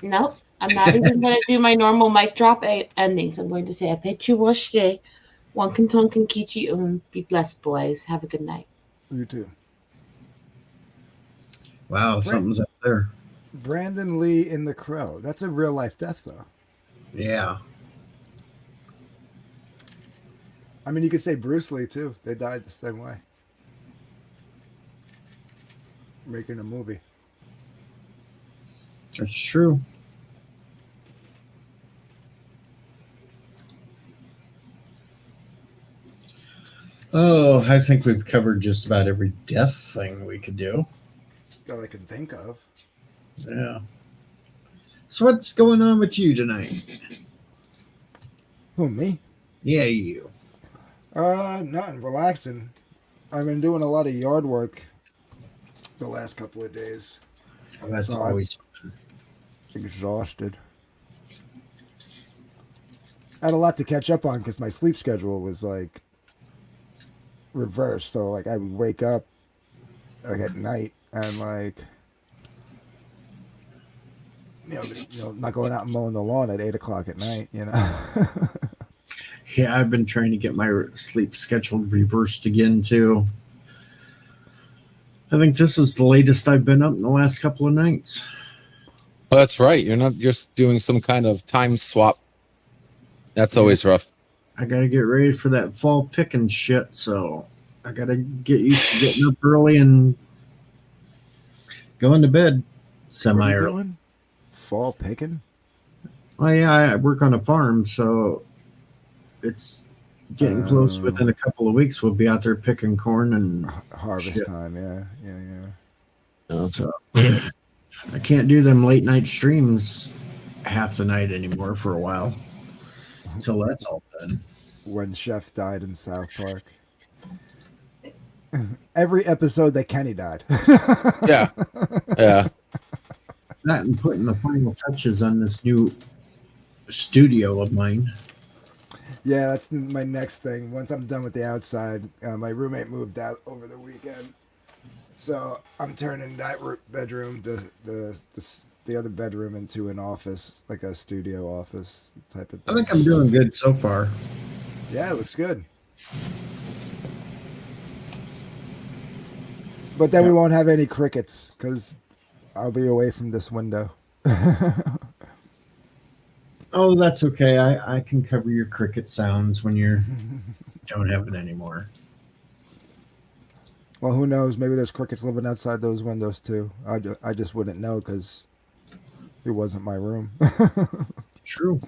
Nope. I'm not even going to do my normal mic drop endings. I'm going to say, I bet you wash day. Wankin tonkin kichi be blessed, boys. Have a good night. You too. Wow, something's up there. Brandon Lee in The Crow. That's a real life death, though. Yeah. I mean, you could say Bruce Lee, too. They died the same way. Making a movie. That's true. Oh, I think we've covered just about every death thing we could do. That I can think of. Yeah. So what's going on with you tonight? Who, me? Yeah, you. Nothing. Relaxing. I've been doing a lot of yard work the last couple of days. Oh, that's So always exhausted. I had a lot to catch up on because my sleep schedule was like reversed. So like I would wake up like at night and like not going out and mowing the lawn at 8 o'clock at night. Yeah, I've been trying to get my sleep schedule reversed again too. I think this is the latest I've been up in the last couple of nights. Oh, that's right. You're not just doing some kind of time swap. That's always rough. I got to get ready for that fall picking shit, so I got to get used to getting up early and going to bed semi-early. Fall picking? Oh, yeah, I work on a farm, so it's getting close. Within a couple of weeks, we'll be out there picking corn and harvest shit. time. Yeah. So I can't do them late night streams half the night anymore for a while until that's all done. When Chef died in South Park. Every episode that Kenny died. Yeah. Yeah. That and putting the final touches on this new studio of mine. Yeah, that's my next thing. Once I'm done with the outside, my roommate moved out over the weekend, so I'm turning that bedroom, the other bedroom, into an office, like a studio office type of thing. I think I'm doing good so far. Yeah, it looks good. But then we won't have any crickets because I'll be away from this window. Oh, that's okay. I can cover your cricket sounds when you don't have it anymore. Well, who knows? Maybe there's crickets living outside those windows too. I just wouldn't know because it wasn't my room. True.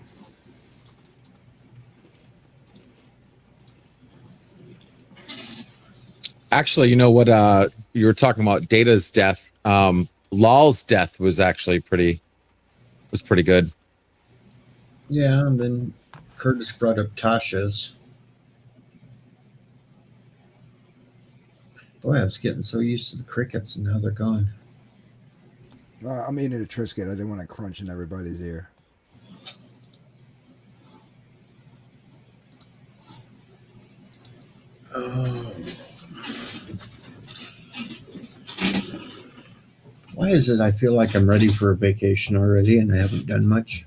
Actually, you know what? You were talking about Data's death. Lol's death was actually pretty good. Yeah, and then Curtis brought up Tasha's. Boy, I was getting so used to the crickets, and now they're gone. I'm eating a Triscuit. I didn't want to crunch in everybody's ear. Oh. Why is it I feel like I'm ready for a vacation already and I haven't done much?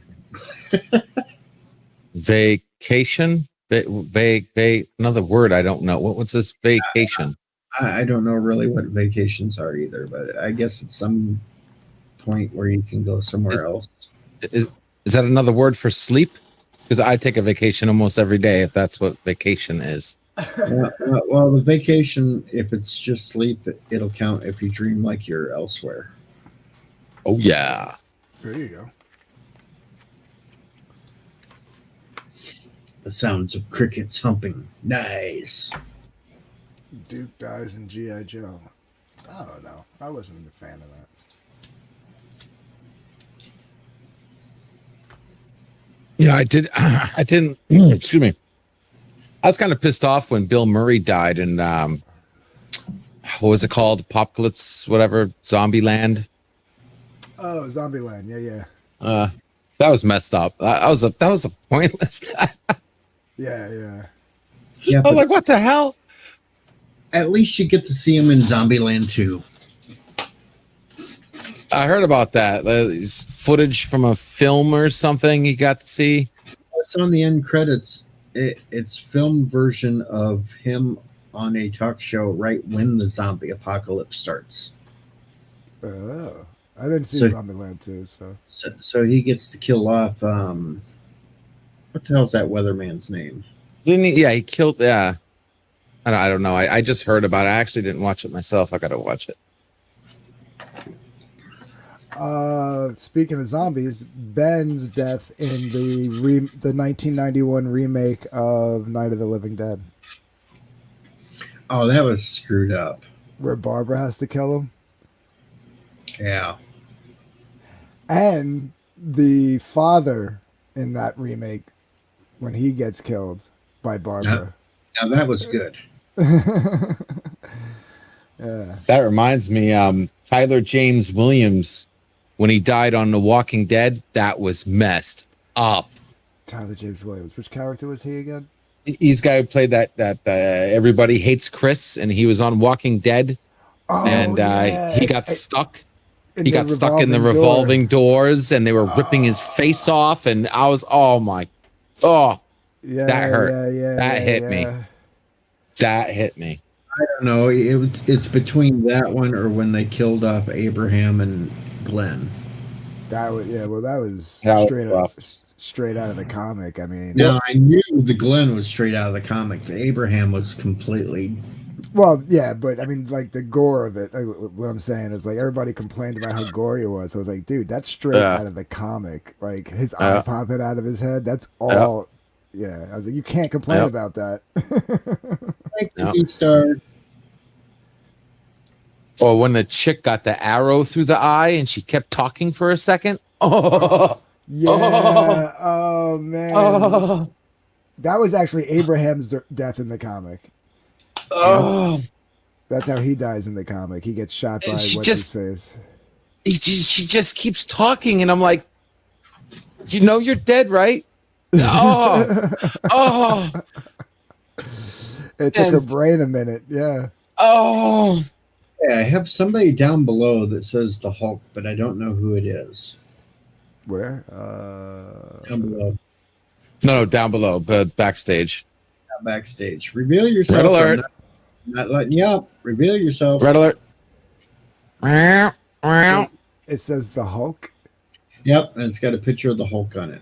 Vacation? Another word I don't know. What's this vacation? I don't know really what vacations are either, but I guess it's some point where you can go somewhere else. Is that another word for sleep? Because I take a vacation almost every day, if that's what vacation is. Well, the vacation, if it's just sleep, it'll count if you dream like you're elsewhere. Oh, yeah. There you go. The sounds of crickets humping. Nice. Duke dies in G.I. Joe. I don't know. I wasn't a fan of that. Yeah, I didn't, excuse me. I was kind of pissed off when Bill Murray died in, what was it called? Apocalypse, whatever, Zombieland. Oh, Zombieland. Yeah. That was messed up. That was a pointless. Yeah. Yeah, I was like, what the hell? At least you get to see him in Zombieland 2. I heard about that. Footage from a film or something you got to see. It's on the end credits. It's film version of him on a talk show right when the zombie apocalypse starts. Oh, I didn't see So- Zombieland 2, so. So he gets to kill off. What the hell's that weatherman's name? Didn't he? Yeah, he killed. Yeah, I don't know. I just heard about it. I actually didn't watch it myself. I got to watch it. Speaking of zombies, Ben's death in the 1991 remake of Night of the Living Dead, Oh, that was screwed up. where Barbara has to kill him, Yeah. and the father in that remake when he gets killed by Barbara. Now that was good. Yeah. That reminds me, Tyler James Williams, when he died on The Walking Dead, that was messed up. Tyler James Williams. Which character was he again? He's the guy who played that Everybody Hates Chris, and he was on Walking Dead, and he got stuck. He got stuck in the revolving doors, and they were ripping his face off, and I was, Yeah, that hurt. Yeah, That hit me. yeah. That hit me. I don't know. It's between that one or when they killed off Abraham and Glenn. That was Well, that was That was straight rough. straight out of the comic. I mean, Now I knew the Glenn was straight out of the comic. The Abraham was completely. well, yeah, but I mean, like the gore of it. Like, what I'm saying is, like, everybody complained about how gory it was. I was like, dude, that's straight out of the comic. Like his eye popping out of his head. That's all. Yeah, I was like, you can't complain about that. Like the Deep Star. Or when the chick got the arrow through the eye and she kept talking for a second. Oh, Yeah. Oh man. That was actually Abraham's death in the comic. oh. That's how he dies in the comic. He gets shot by And she what's his face. She just keeps talking, and I'm like, you know, you're dead, right? Oh. It took her brain a minute. Yeah. Oh. Yeah, I have somebody down below that says the Hulk, but I don't know who it is. Where? Down below, No, down below, but backstage. not backstage. Reveal yourself. Red alert. I'm not letting you up. Reveal yourself. Red alert. Meow, meow. It says the Hulk. Yep, and it's got a picture of the Hulk on it.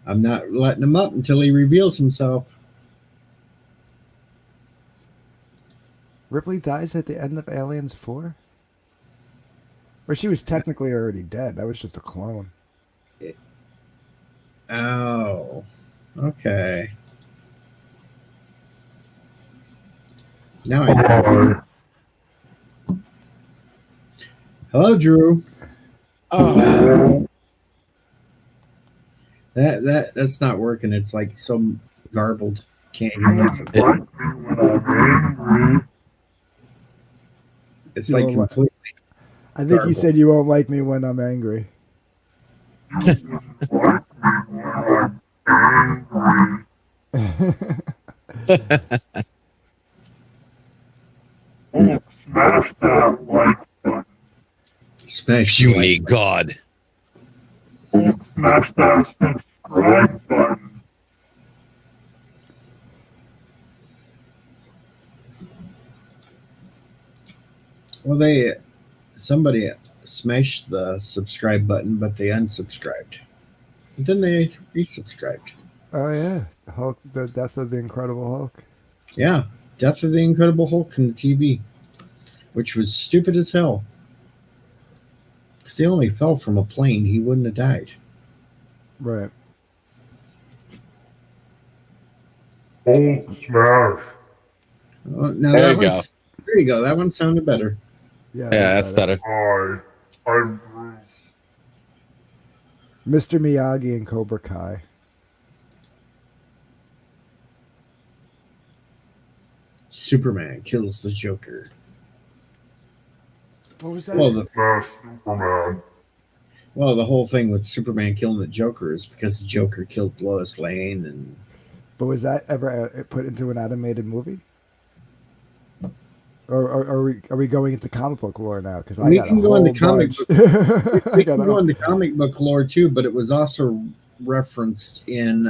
I'm not letting him up until he reveals himself. Ripley dies at the end of Aliens 4? Or she was technically already dead. That was just a clone. Oh, okay. Now I know. Hello, Drew. Oh. That's not working. It's like so garbled. Can't hear nothing. It's like You won't completely. I think you Garbled. said you won't like me when I'm angry. Smash You the like need God. Well, somebody smashed the subscribe button, but they unsubscribed. And then they resubscribed. Oh yeah, Hulk, the death of the Incredible Hulk. Yeah, Death of the Incredible Hulk in the TV, which was stupid as hell. Because he only fell from a plane, he wouldn't have died. Right. Hulk smash. Now There that you go. one's there you go. That one sounded better. Yeah, Yeah, that's better. Hi, I'm Groot. Mr. Miyagi and Cobra Kai. Superman kills the Joker. What was that? Well, the Smash Superman. the whole thing with Superman killing the Joker is because the Joker killed Lois Lane, and But was that ever put into an animated movie? Or are we going into comic book lore now? Because I we got can a go whole into comic bunch. book. I We got can a go into comic book lore too, but it was also referenced in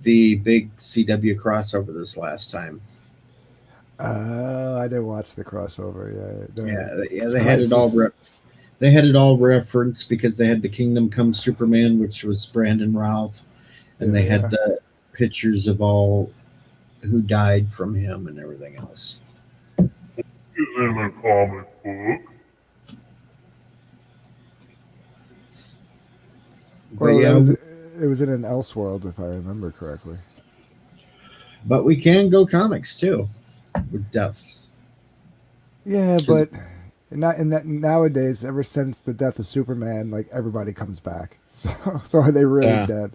the big CW crossover this last time. I didn't watch the crossover. Yeah, they had it all. They had it all referenced because they had the Kingdom Come Superman, which was Brandon Routh, and they had the pictures of all who died from him and everything else. Is in the comic book. But Well, yeah, it was in an Elseworld, if I remember correctly. but we can go comics too with deaths. Yeah, but not in that nowadays. Ever since the death of Superman, like everybody comes back. So are they really dead?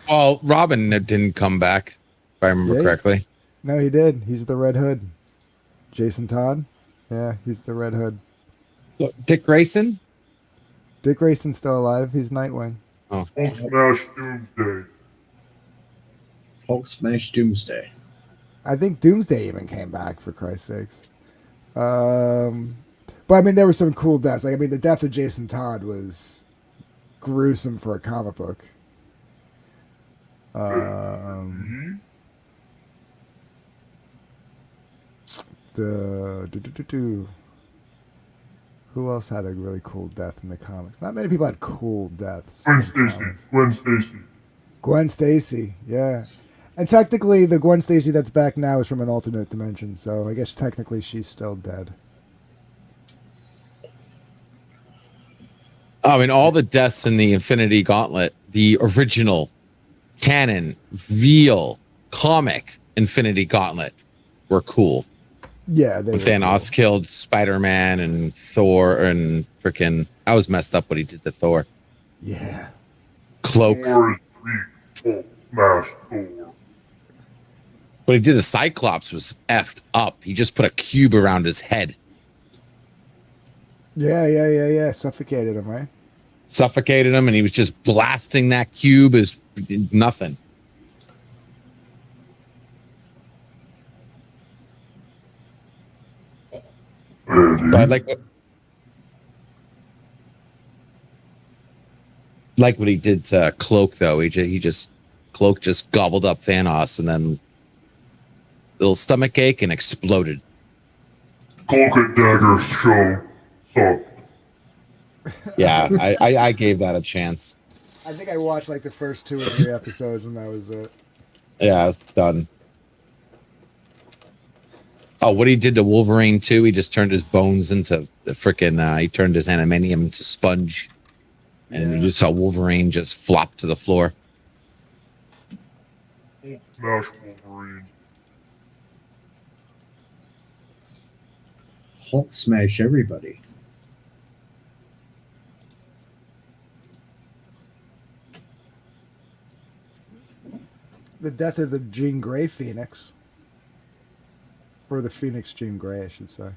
Well, Robin didn't come back, if I remember correctly. No, he did. He's the Red Hood. Jason Todd. Yeah, he's the Red Hood. Dick Grayson? Dick Grayson's still alive. He's Nightwing. Oh. Hulk smash Doomsday. Hulk smash Doomsday. I think Doomsday even came back, for Christ's sakes. But I mean, there were some cool deaths. Like, I mean, the death of Jason Todd was gruesome for a comic book. Who else had a really cool death in the comics? Not many people had cool deaths. Gwen Stacy, yeah. And technically, the Gwen Stacy that's back now is from an alternate dimension, so I guess technically she's still dead. I mean, all the deaths in the Infinity Gauntlet, the original canon, real comic Infinity Gauntlet, were cool. Yeah, they Thanos killed Spider-Man and Thor and freaking. I was messed up what he did to Thor. Yeah. Cloak. Hulk smash Thor. What he did to Cyclops was effed up. He just put a cube around his head. Yeah. Suffocated him, right? Suffocated him, and he was just blasting that cube as nothing. But like what he did to Cloak, though. Cloak just gobbled up Thanos, and then little stomach ache and exploded. Cloak and Dagger show sucked. Yeah, I gave that a chance. I think I watched like the first 2 or 3 episodes, and that was it. Yeah, it's done. Oh, what he did to Wolverine too? He just turned his bones into the freaking. He turned his adamantium into sponge, and you just saw Wolverine just flop to the floor. Smash Wolverine. Hulk smash everybody. The death of the Jean Grey Phoenix. Or the Phoenix Jean Grey, I should say.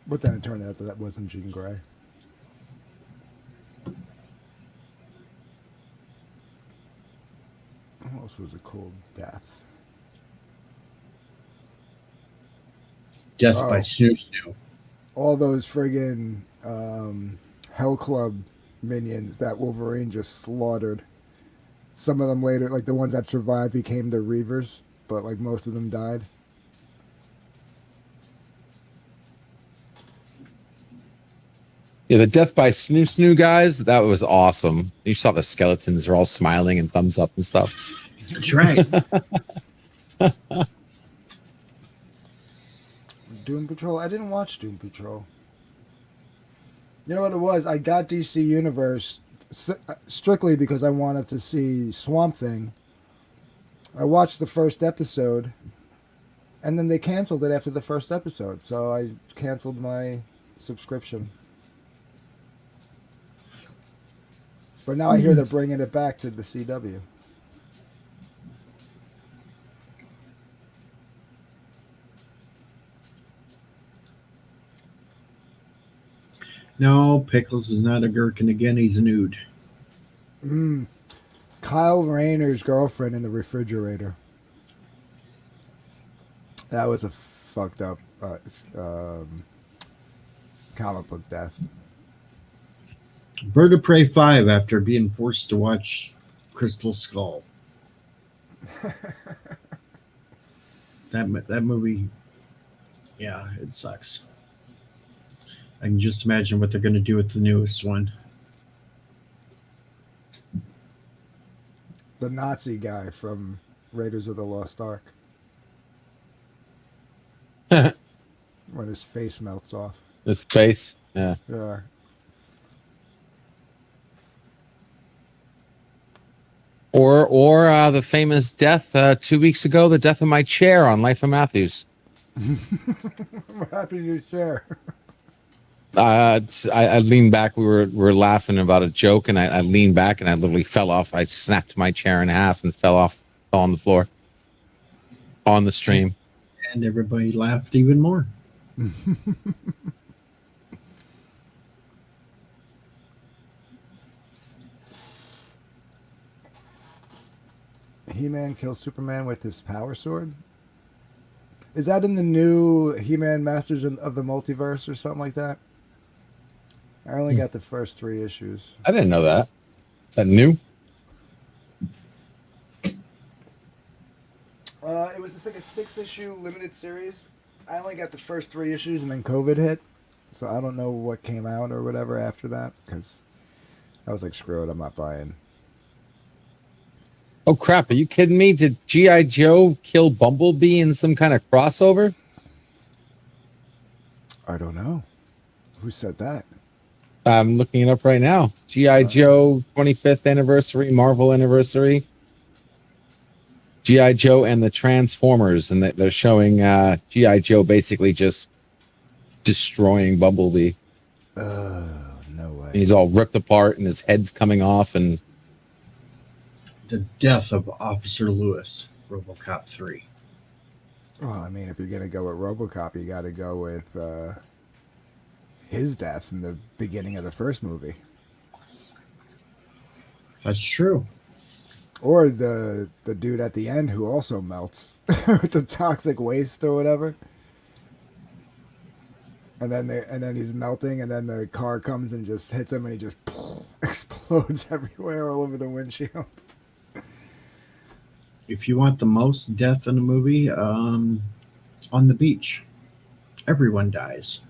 But then it turned out that wasn't Jean Grey. What else was a cool death? Death by Snoo Snoo. All those friggin' Hell Club minions that Wolverine just slaughtered. Some of them later, like the ones that survived, became the Reavers, but like most of them died. Yeah, the death by Snoo Snoo guys, that was awesome. You saw the skeletons are all smiling and thumbs up and stuff. That's right. Doom Patrol. I didn't watch Doom Patrol. You know what it was? I got DC Universe strictly because I wanted to see Swamp Thing. I watched the first episode, and then they canceled it after the first episode, so I canceled my subscription. But now I hear they're bringing it back to the CW. No, Pickles is not a gherkin again. He's a nude. Kyle Rayner's girlfriend in the refrigerator. That was a fucked up comic book death. Bird of Prey 5 after being forced to watch Crystal Skull. that movie, yeah, it sucks. I can just imagine what they're going to do with the newest one. The Nazi guy from Raiders of the Lost Ark. When his face melts off. His face? Yeah. Yeah. Or the famous death 2 weeks ago, the death of my chair on Life of Matthews. What happened to your chair? I leaned back. We were laughing about a joke, and I leaned back, and I literally fell off. I snapped my chair in half and fell on the floor on the stream. And everybody laughed even more. He-Man kills Superman with his power sword? Is that in the new He-Man Masters of the Multiverse or something like that? I only got the first 3 issues. I didn't know that. Is that new? It was just like a 6-issue limited series. I only got the first 3 issues and then COVID hit. So I don't know what came out or whatever after that because I was like, screw it, I'm not buying. Oh, crap. Are you kidding me? Did G.I. Joe kill Bumblebee in some kind of crossover? I don't know. Who said that? I'm looking it up right now. G.I. Joe 25th anniversary, Marvel anniversary. G.I. Joe and the Transformers. And they're showing G.I. Joe basically just destroying Bumblebee. Oh, no way. And he's all ripped apart and his head's coming off. And The death of Officer Lewis, RoboCop 3. Well, I mean, if you're going to go with RoboCop, you got to go with his death in the beginning of the first movie. That's true. Or the dude at the end who also melts with the toxic waste or whatever. And then he's melting, and then the car comes and just hits him, and he just explodes everywhere all over the windshield. If you want the most death in a movie, on the beach, everyone dies.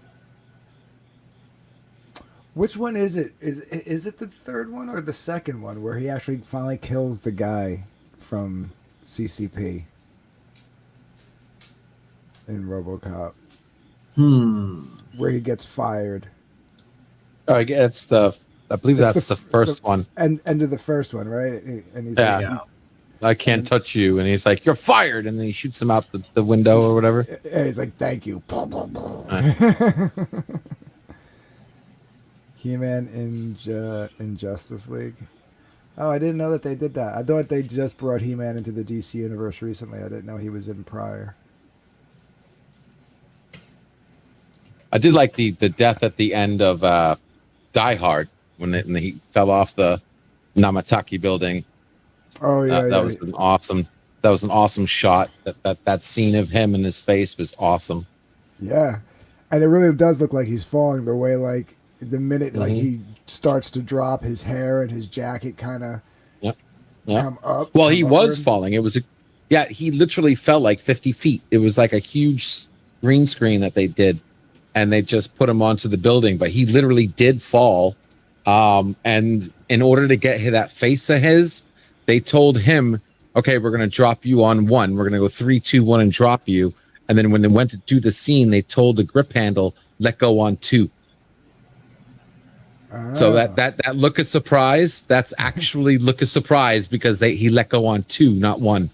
Which one is it? Is it the third one or the second one where he actually finally kills the guy from CCP in RoboCop? Where he gets fired. I believe that's the first one. And end of the first one, right? And he's Yeah. like, I can't touch you. And he's like, you're fired. And then he shoots him out the window or whatever. Yeah, he's like, thank you. He-Man in Justice League. Oh, I didn't know that they did that. I thought they just brought He-Man into the DC universe recently. I didn't know he was in prior. I did like the death at the end of Die Hard when he fell off the Namataki building. Oh yeah, that was an awesome. That was an awesome shot. That scene of him and his face was awesome. Yeah, and it really does look like he's falling. The way, like the minute like he starts to drop, his hair and his jacket kind of come up. Well, he was upward. falling. It was he literally fell like 50 feet. It was like a huge green screen that they did. and they just put him onto the building. But he literally did fall. And in order to get that face of his, they told him, okay, we're going to drop you on 1. We're going to go 3, 2, 1 and drop you. And then when they went to do the scene, they told the grip handle, let go on 2. So that look of surprise, that's actually look of surprise because he let go on 2, not 1.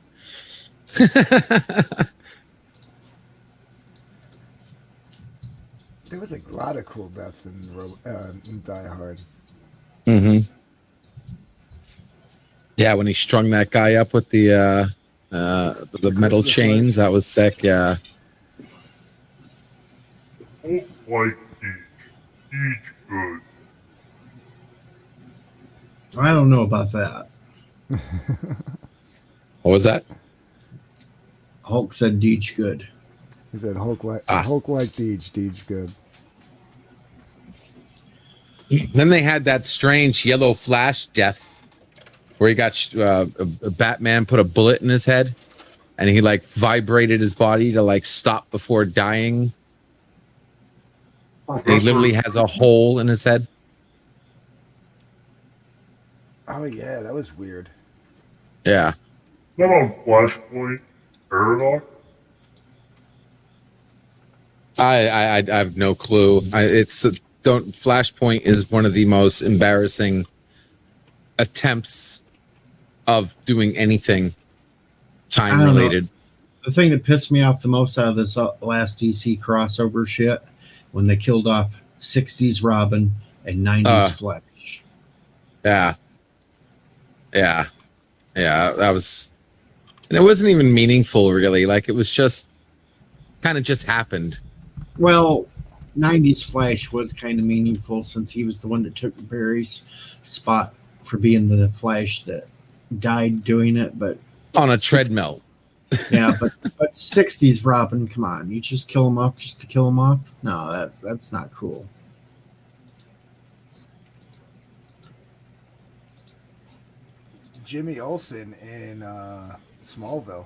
There was a lot of cool deaths in Die Hard. Mm-hmm. Yeah, when he strung that guy up with the metal chains, that was sick. Yeah. Hulk like Deej good. I don't know about that. What was that? Hulk said Deej good. He said Hulk like Deej good. Then they had that strange yellow Flash death where he got a Batman put a bullet in his head and he like vibrated his body to like stop before dying. He literally has a hole in his head. Oh yeah, that was weird. Yeah. Not on Flashpoint Paradox. I have no clue. Flashpoint is one of the most embarrassing attempts of doing anything time related. The thing that pissed me off the most out of this last DC crossover shit when they killed off 60s Robin and 90s Flash. Yeah. That was, and it wasn't even meaningful really. Like it was just kind of just happened. Well, 90s Flash was kind of meaningful since he was the one that took Barry's spot for being the Flash that died doing it, but on a treadmill. Yeah, but 60s Robin, come on, you just kill him off just to kill him off? No, that's not cool. Jimmy Olsen in Smallville.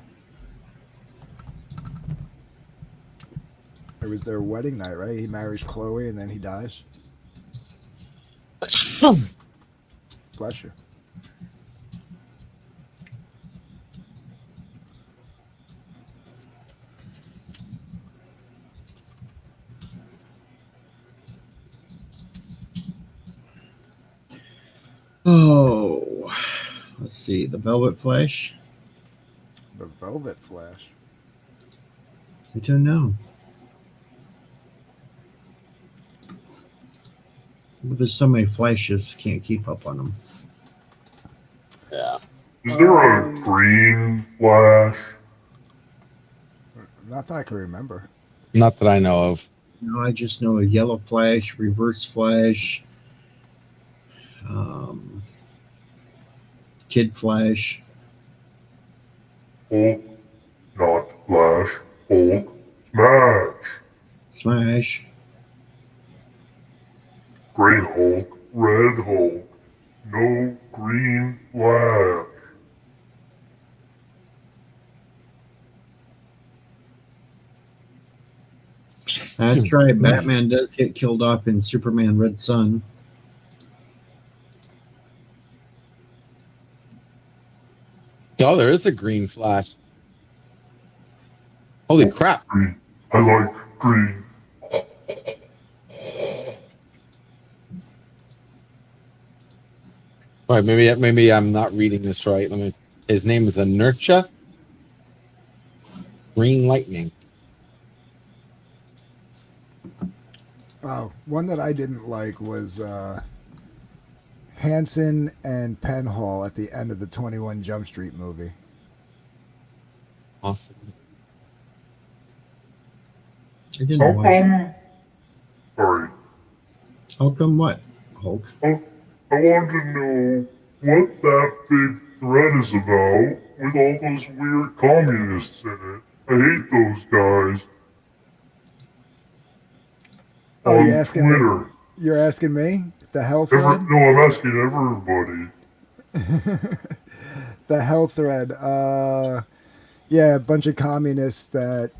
It was their wedding night, right? He marries Chloe and then he dies. Bless you. Oh, let's see. The Velvet Flash. The Velvet Flash. I don't know. But there's so many flashes, can't keep up on them. Yeah. Is there a green Flash? Not that I can remember. Not that I know of. No, I just know a yellow Flash, reverse Flash, Kid Flash. Hulk, not Flash. Hulk, smash. Smash. Gray Hulk, Red Hulk, no green Flash. That's right. Batman does get killed off in Superman Red Sun. Oh, there is a green Flash. Holy crap. Green. I like green. All right, maybe I'm not reading this right. His name is Inertia. Green Lightning. Oh, one that I didn't like was Hanson and Penhall at the end of the 21 Jump Street movie. Awesome. I didn't watch it. Sorry. How come what, Hulk? I wanted to know what that big thread is about with all those weird communists in it. I hate those guys. Oh, On you're asking Twitter. me? You're asking me? The hell thread? No, I'm asking everybody. The hell thread. Yeah, a bunch of communists that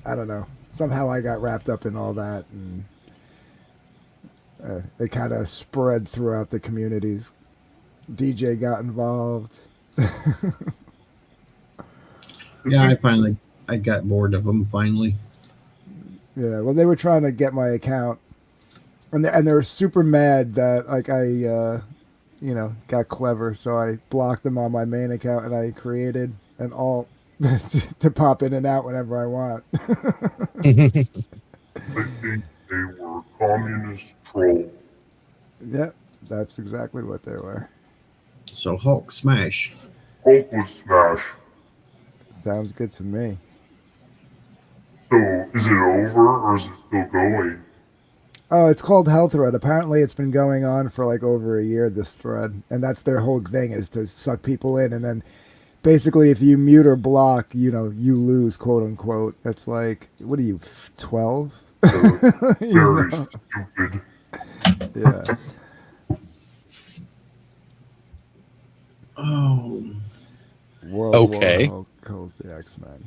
I don't know, somehow I got wrapped up in all that, and it kind of spread throughout the communities. DJ got involved. Yeah, I got bored of them finally. Yeah, well, they were trying to get my account, and they were super mad that like I got clever, so I blocked them on my main account, and I created an alt to pop in and out whenever I want. I think they were communist trolls. Yep, that's exactly what they were. So Hulk smash. Hulk was smash. Sounds good to me. So, is it over or is it still going? Oh, it's called Hell Thread. Apparently, it's been going on for like over a year, this thread. And that's their whole thing, is to suck people in. And then basically, if you mute or block, you lose, quote unquote. That's like, what are you, 12? Very stupid. Yeah. Oh. World Okay. War Hulk kills the X-Men.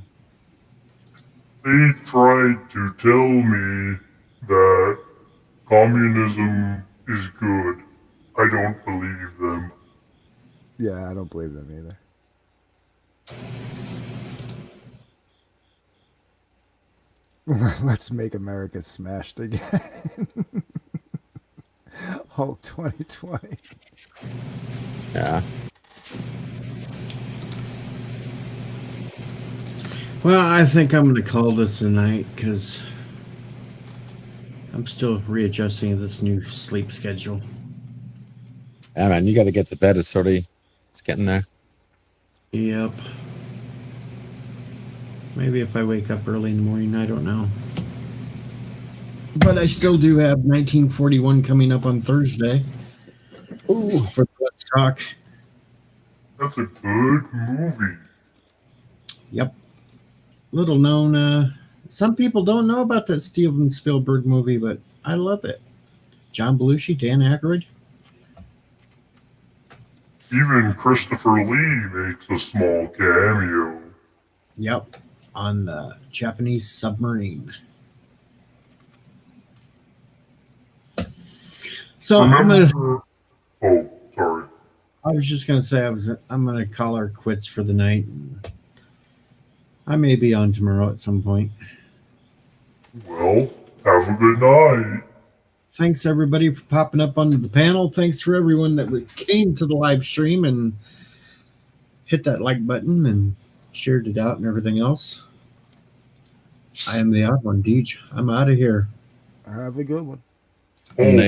They tried to tell me that communism is good. I don't believe them. Yeah, I don't believe them either. Let's make America smashed again. Hulk 2020. Yeah. Well, I think I'm going to call this a night because I'm still readjusting this new sleep schedule. Yeah, man, you got to get to bed. It's getting there. Yep. Maybe if I wake up early in the morning, I don't know. But I still do have 1941 coming up on Thursday. Ooh, for the Let's Talk. That's a good movie. Yep. Little known. Some people don't know about that Steven Spielberg movie, but I love it. John Belushi, Dan Aykroyd. Even Christopher Lee makes a small cameo. Yep. On the Japanese submarine. So Remember, oh, sorry. I was just gonna say I'm gonna call her quits for the night. I may be on tomorrow at some point. Well, have a good night. Thanks everybody for popping up onto the panel. Thanks for everyone that came to the live stream and hit that like button and shared it out and everything else. I am the odd one, Deej. I'm out of here. Have a good one. Oh,